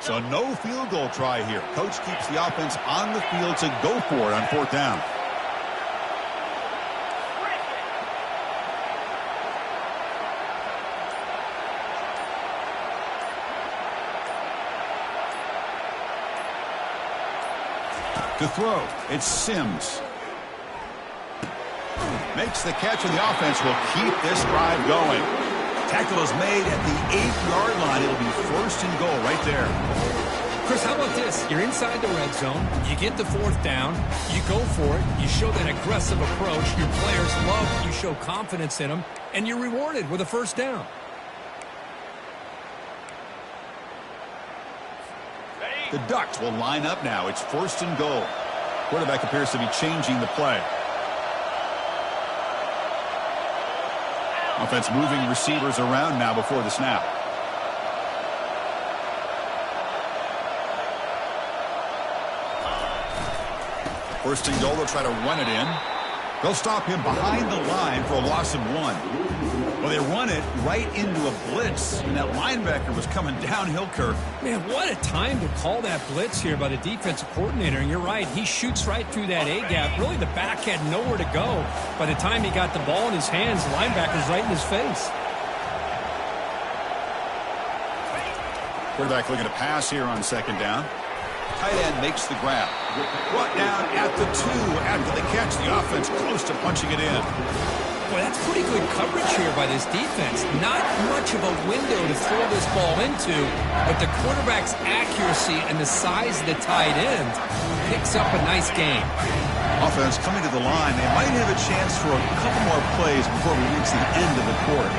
[SPEAKER 1] So no field goal try here. Coach keeps the offense on the field to go for it on 4th down. To throw, it's Sims. Makes the catch, and the offense will keep this drive going. Tackle is made at the 8-yard line. It'll be 1st and goal right there.
[SPEAKER 3] Chris, how about this? You're inside the red zone. You get the 4th down. You go for it. You show that aggressive approach. Your players love it. You show confidence in them, and you're rewarded with a 1st down.
[SPEAKER 1] The Ducks will line up now. It's 1st and goal. Quarterback appears to be changing the play. Offense moving receivers around now before the snap. First and goal, they'll try to run it in. They'll stop him behind the line for a loss of 1. Well, they run it right into a blitz, and that linebacker was coming downhill, Kirk.
[SPEAKER 3] Man, what a time to call that blitz here by the defensive coordinator. And you're right, he shoots right through that A-gap. Really, the back had nowhere to go. By the time he got the ball in his hands, the linebacker's right in his face.
[SPEAKER 1] Quarterback looking to pass here on 2nd down. Tight end makes the grab. Brought down at the 2 after the catch. The offense close to punching it in.
[SPEAKER 3] Boy, that's pretty good coverage here by this defense. Not much of a window to throw this ball into, but the quarterback's accuracy and the size of the tight end picks up a nice game.
[SPEAKER 1] Offense coming to the line. They might have a chance for a couple more plays before we reach the end of the quarter.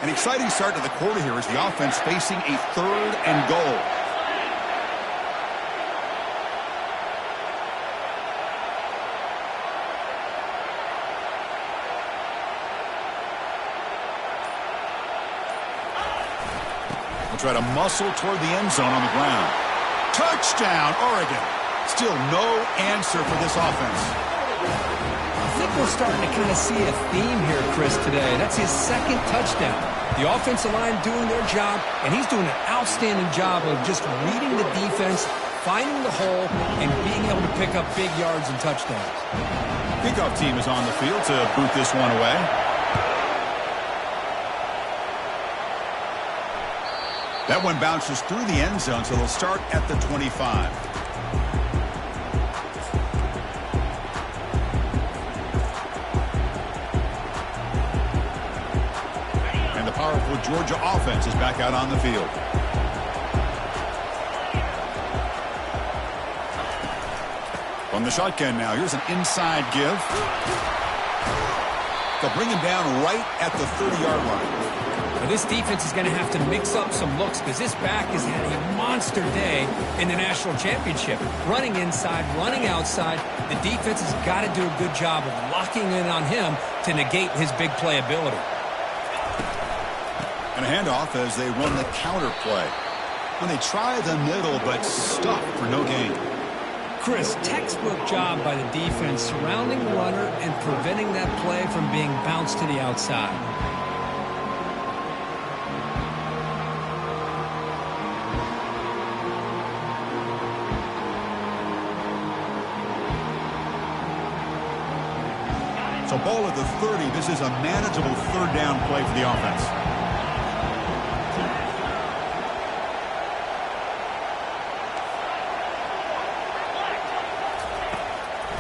[SPEAKER 1] An exciting start to the quarter here as the offense facing a 3rd and goal. We'll try to muscle toward the end zone on the ground. Touchdown, Oregon. Still no answer for this offense.
[SPEAKER 3] I think we're starting to kind of see a theme here, Chris, today. That's his 2nd touchdown. The offensive line doing their job, and he's doing an outstanding job of just reading the defense, finding the hole, and being able to pick up big yards and touchdowns.
[SPEAKER 1] Kickoff team is on the field to boot this one away. That one bounces through the end zone, so they'll start at the 25. Powerful Georgia offense is back out on the field. From the shotgun now, here's an inside give. They'll bring him down right at the 30-yard line.
[SPEAKER 3] Now this defense is going to have to mix up some looks because this back has had a monster day in the national championship. Running inside, running outside. The defense has got to do a good job of locking in on him to negate his big play ability.
[SPEAKER 1] And a handoff as they run the counter play. When they try the middle, but stuck for no gain.
[SPEAKER 3] Chris, textbook job by the defense surrounding the runner and preventing that play from being bounced to the outside.
[SPEAKER 1] So ball at the 30. This is a manageable 3rd down play for the offense.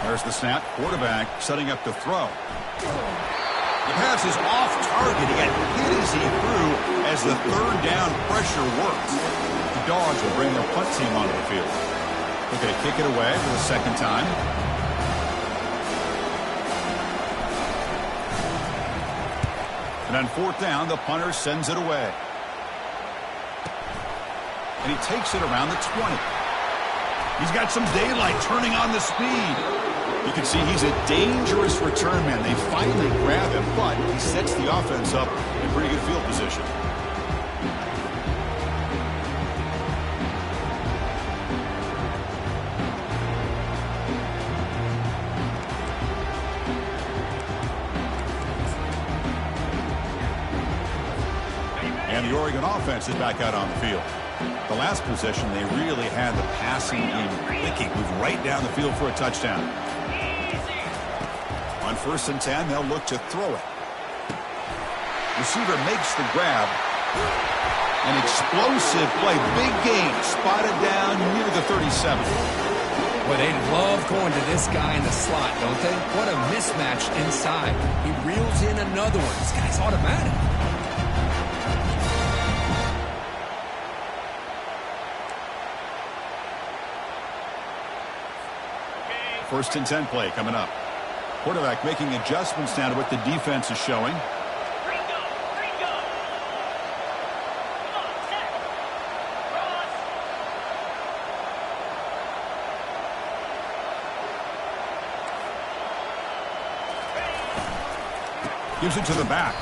[SPEAKER 1] There's the snap. Quarterback setting up to throw. The pass is off target. He got hit as he threw as the 3rd down pressure worked. The Dogs will bring their punt team onto the field. Looking to kick it away for the 2nd time. And on 4th down, the punter sends it away. And he takes it around the 20. He's got some daylight turning on the speed. You can see he's a dangerous return man. They finally grab him, but he sets the offense up in pretty good field position. And the Oregon offense is back out on the field. The last possession, they really had the passing game clicking. Moved right down the field for a touchdown. On 1st and 10, they'll look to throw it. Receiver makes the grab. An explosive play. Big gain. Spotted down near the 37.
[SPEAKER 2] Well, they love going to this guy in the slot, don't they? What a mismatch inside. He reels in another one. This guy's automatic.
[SPEAKER 1] First and 10 play coming up. Quarterback making adjustments now to what the defense is showing. Gives it to the back.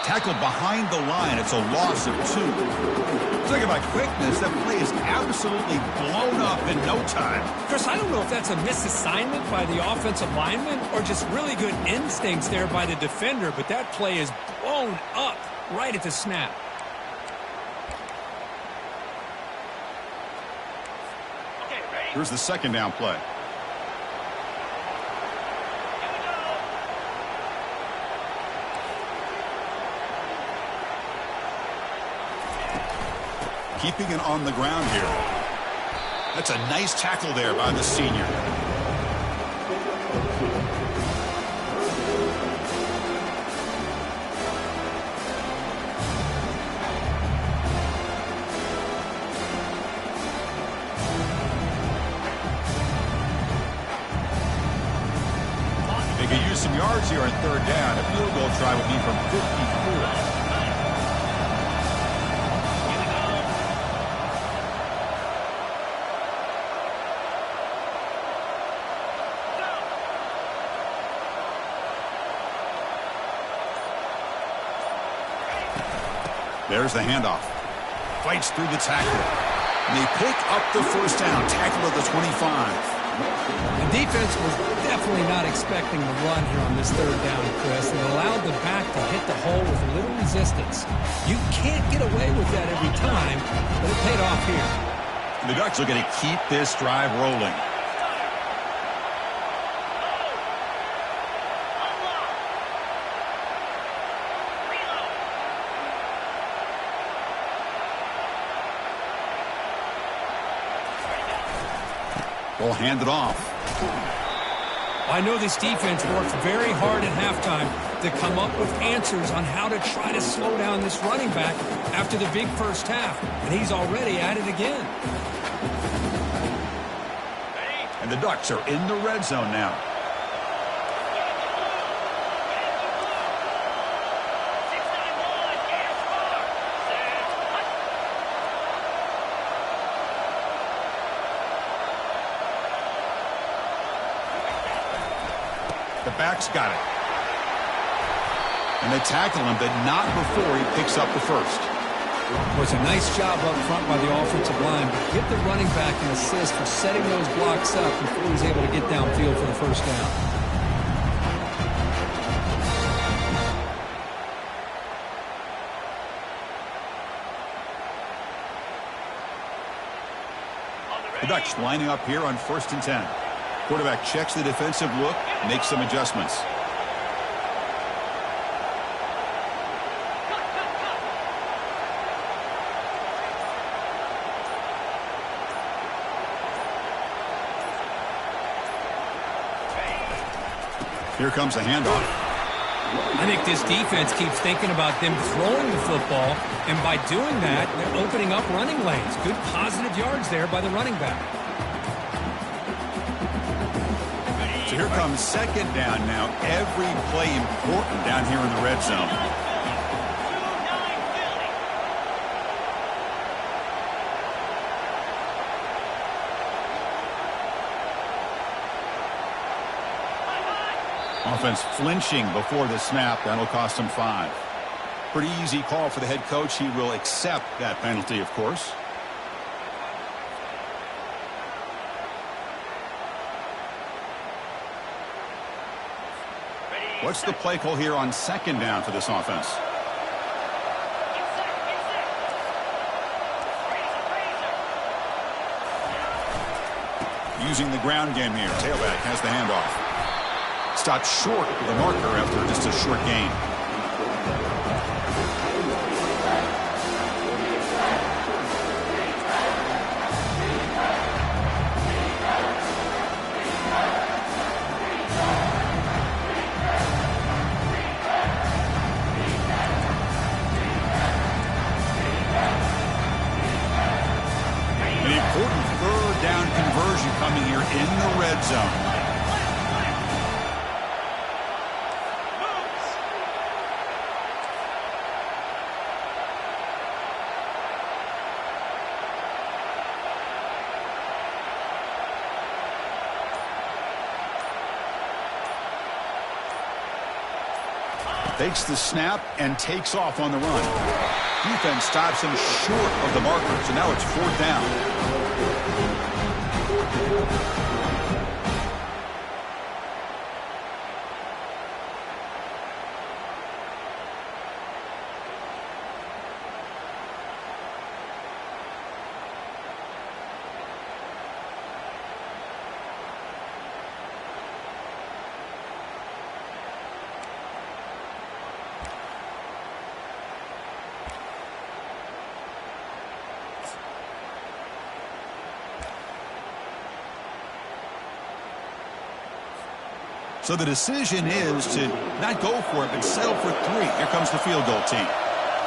[SPEAKER 1] Tackled behind the line. It's a loss of 2. Talking about quickness, that play is absolutely blown up in no time.
[SPEAKER 3] Chris, I don't know if that's a misassignment by the offensive lineman or just really good instincts there by the defender, but that play is blown up right at the snap.
[SPEAKER 1] Here's the second down play. Keeping it on the ground here. That's a nice tackle there by the senior. They could use some yards here on 3rd down. A field goal try would be from 54. There's the handoff. Fights through the tackle. And they pick up the first down. Tackle at the 25.
[SPEAKER 3] The defense was definitely not expecting the run here on this 3rd down, Chris, and allowed the back to hit the hole with a little resistance. You can't get away with that every time, but it paid off here.
[SPEAKER 1] And the Ducks are going to keep this drive rolling. They'll hand it off.
[SPEAKER 3] I know this defense worked very hard at halftime to come up with answers on how to try to slow down this running back after the big first half, and he's already at it again.
[SPEAKER 1] And the Ducks are in the red zone now. The back's got it. And they tackle him, but not before he picks up the first.
[SPEAKER 3] Well, it's a nice job up front by the offensive line, but give the running back an assist for setting those blocks up before he's able to get downfield for the first down.
[SPEAKER 1] The Ducks lining up here on 1st and 10. Quarterback checks the defensive look, makes some adjustments. Here comes the handoff.
[SPEAKER 3] I think this defense keeps thinking about them throwing the football, and by doing that, they're opening up running lanes. Good positive yards there by the running back.
[SPEAKER 1] So here comes 2nd down now. Every play important down here in the red zone. Offense flinching before the snap. That'll cost him 5. Pretty easy call for the head coach. He will accept that penalty, of course. What's the play call here on 2nd down for this offense? using the ground game here. Tailback has the handoff. Stopped short of the marker after just a short gain. An important third down conversion coming here in the red zone. Takes the snap and takes off on the run. Defense stops him short of the marker, so now it's fourth down. So the decision is to not go for it, but settle for 3. Here comes the field goal team.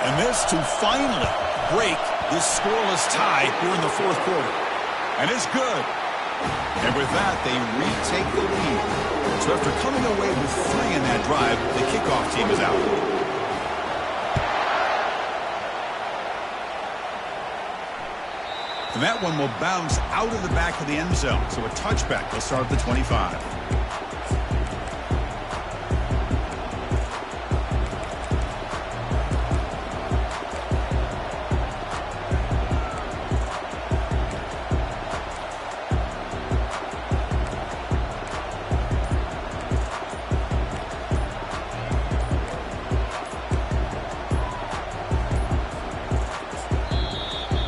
[SPEAKER 1] And this to finally break this scoreless tie here in the fourth quarter. And it's good. And with that, they retake the lead. So after coming away with 3 in that drive, the kickoff team is out. And that one will bounce out of the back of the end zone. So a touchback will start at the 25.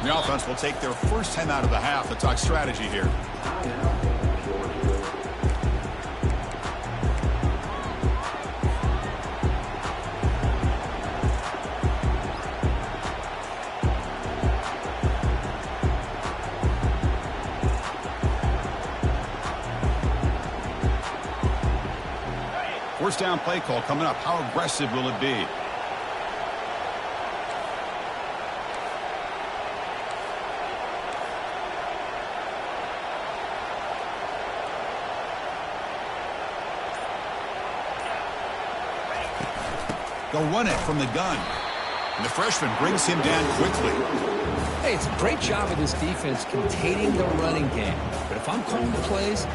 [SPEAKER 1] The offense will take their first 10 out of the half to talk strategy here. First down play call coming up. How aggressive will it be? They'll run it from the gun. And the freshman brings him down quickly.
[SPEAKER 2] Hey, it's a great job of this defense containing the running game. But if I'm calling the plays,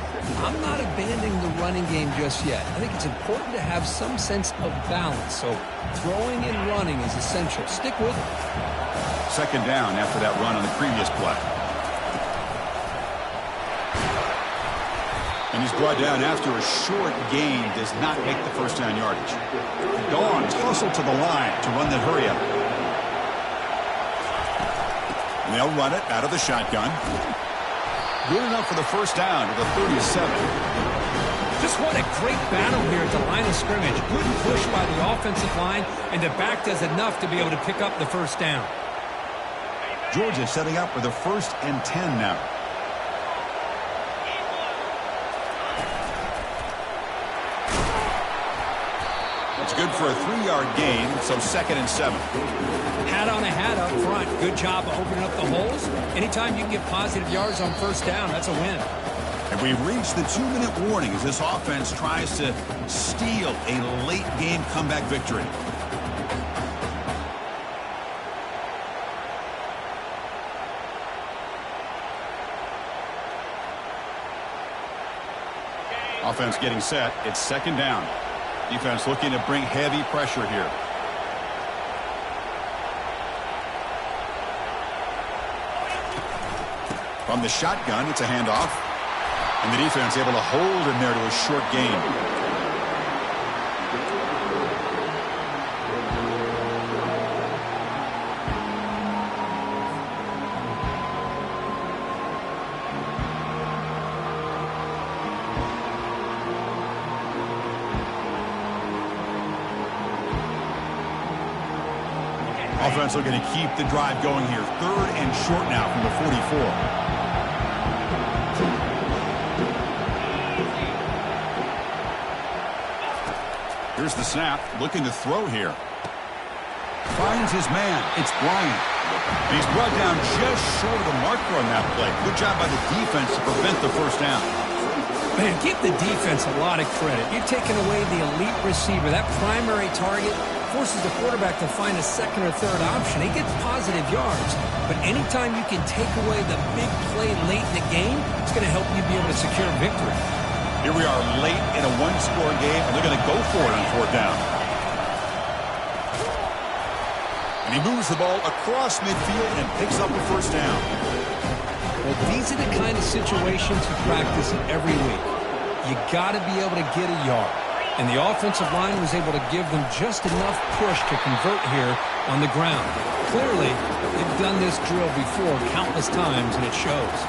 [SPEAKER 2] I'm not abandoning the running game just yet. I think it's important to have some sense of balance. So throwing and running is essential. Stick with it.
[SPEAKER 1] Second down after that run on the previous play. And he's brought down after a short gain, does not make the first down yardage. The Dogs hustle to the line to run the hurry up. And they'll run it out of the shotgun. Good enough for the first down to the 37.
[SPEAKER 3] Just what a great battle here at the line of scrimmage. Good push by the offensive line, and the back does enough to be able to pick up the first down.
[SPEAKER 1] Georgia setting up for the 1st and 10 now. It's good for a 3-yard gain, so 2nd and 7.
[SPEAKER 3] Hat on a hat up front. Good job of opening up the holes. Anytime you can get positive yards on first down, that's a win.
[SPEAKER 1] And we've reached the 2-minute warning as this offense tries to steal a late-game comeback victory. Offense getting set. It's 2nd down. Defense looking to bring heavy pressure here. From the shotgun, it's a handoff. And the defense able to hold him there to a short gain. Offense looking to keep the drive going here. 3rd and short now from the 44. Here's the snap, looking to throw here. Finds his man. It's Bryant. And he's brought down just short of the marker on that play. Good job by the defense to prevent the first down.
[SPEAKER 3] Man, give the defense a lot of credit. You're taking away the elite receiver. That primary target forces the quarterback to find a second or third option. He gets positive yards. But anytime you can take away the big play late in the game, it's going to help you be able to secure victory.
[SPEAKER 1] Here we are late in a one-score game, and they're going to go for it on 4th down. And he moves the ball across midfield and picks up a first down.
[SPEAKER 3] Well, these are the kind of situations you practice every week. You got to be able to get a yard. And the offensive line was able to give them just enough push to convert here on the ground. Clearly, they've done this drill before countless times, and it shows.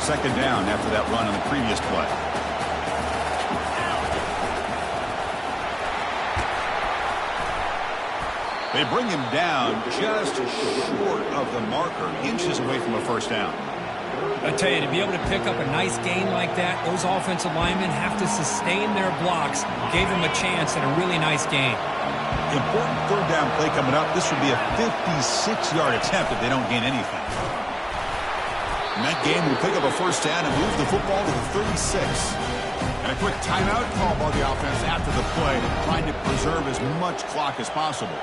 [SPEAKER 1] 2nd down after that run on the previous play. They bring him down just short of the marker, inches away from a first down.
[SPEAKER 3] I tell you, to be able to pick up a nice gain like that, those offensive linemen have to sustain their blocks. Gave him a chance at a really nice gain.
[SPEAKER 1] Important 3rd down play coming up. This would be a 56-yard attempt if they don't gain anything. And that game will pick up a first down and move the football to the 36. And a quick timeout call by the offense after the play, trying to preserve as much clock as possible.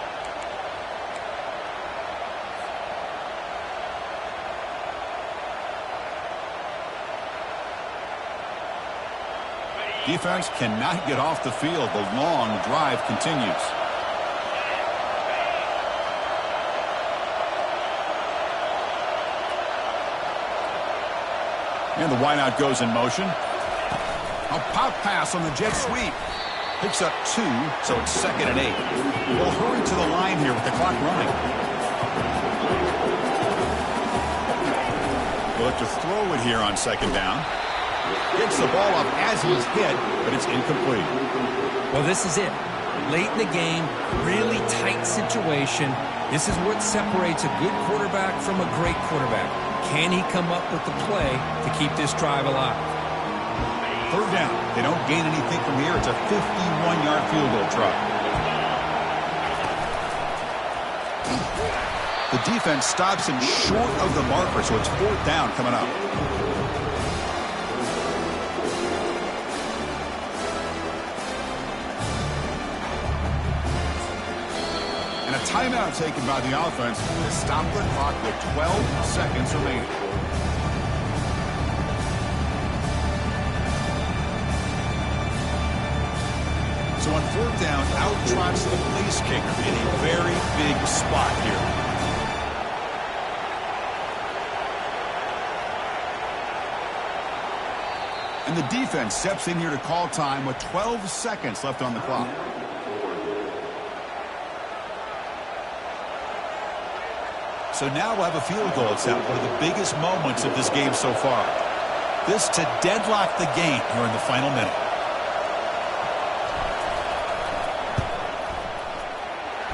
[SPEAKER 1] Defense cannot get off the field. The long drive continues. And the wideout goes in motion. A pop pass on the jet sweep. Picks up 2, so it's 2nd and 8. We'll hurry to the line here with the clock running. We'll have to throw it here on 2nd down. Gets the ball up as he's hit, but it's incomplete.
[SPEAKER 3] Well, this is it. Late in the game, really tight situation. This is what separates a good quarterback from a great quarterback. Can he come up with the play to keep this drive alive?
[SPEAKER 1] 3rd down. They don't gain anything from here. It's a 51-yard field goal try. The defense stops him short of the marker, so it's 4th down coming up. And a timeout taken by the offense to stop the clock with 12 seconds remaining. So on 4th down, out trots the place kicker in a very big spot here. And the defense steps in here to call time with 12 seconds left on the clock. So now we'll have a field goal attempt, one of the biggest moments of this game so far. This to deadlock the game here in the final minute.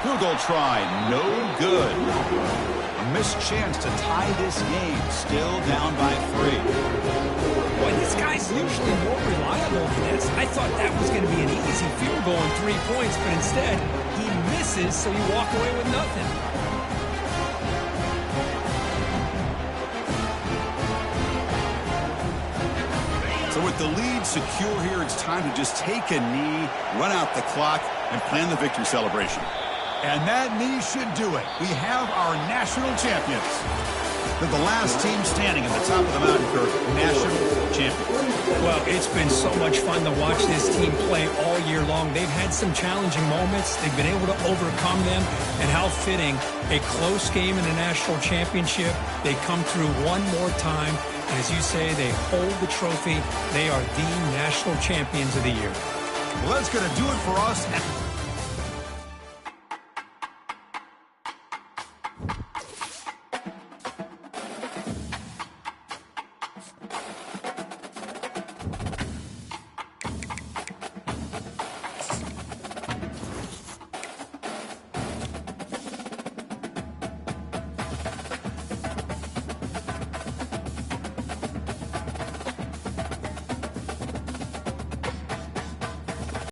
[SPEAKER 1] Field goal try, no good. A missed chance to tie this game, still down by 3.
[SPEAKER 3] Boy, this guy's usually more reliable than this. I thought that was going to be an easy field goal and 3 points, but instead, he misses, so you walk away with nothing.
[SPEAKER 1] So with the lead secure here, it's time to just take a knee, run out the clock, and plan the victory celebration. And that knee should do it. We have our national champions. They're the last team standing at the top of the mountain for national champions.
[SPEAKER 3] Well, it's been so much fun to watch this team play all year long. They've had some challenging moments. They've been able to overcome them. And how fitting, a close game in the national championship. They come through one more time. And as you say, they hold the trophy. They are the national champions of the year.
[SPEAKER 1] Well, that's going to do it for us.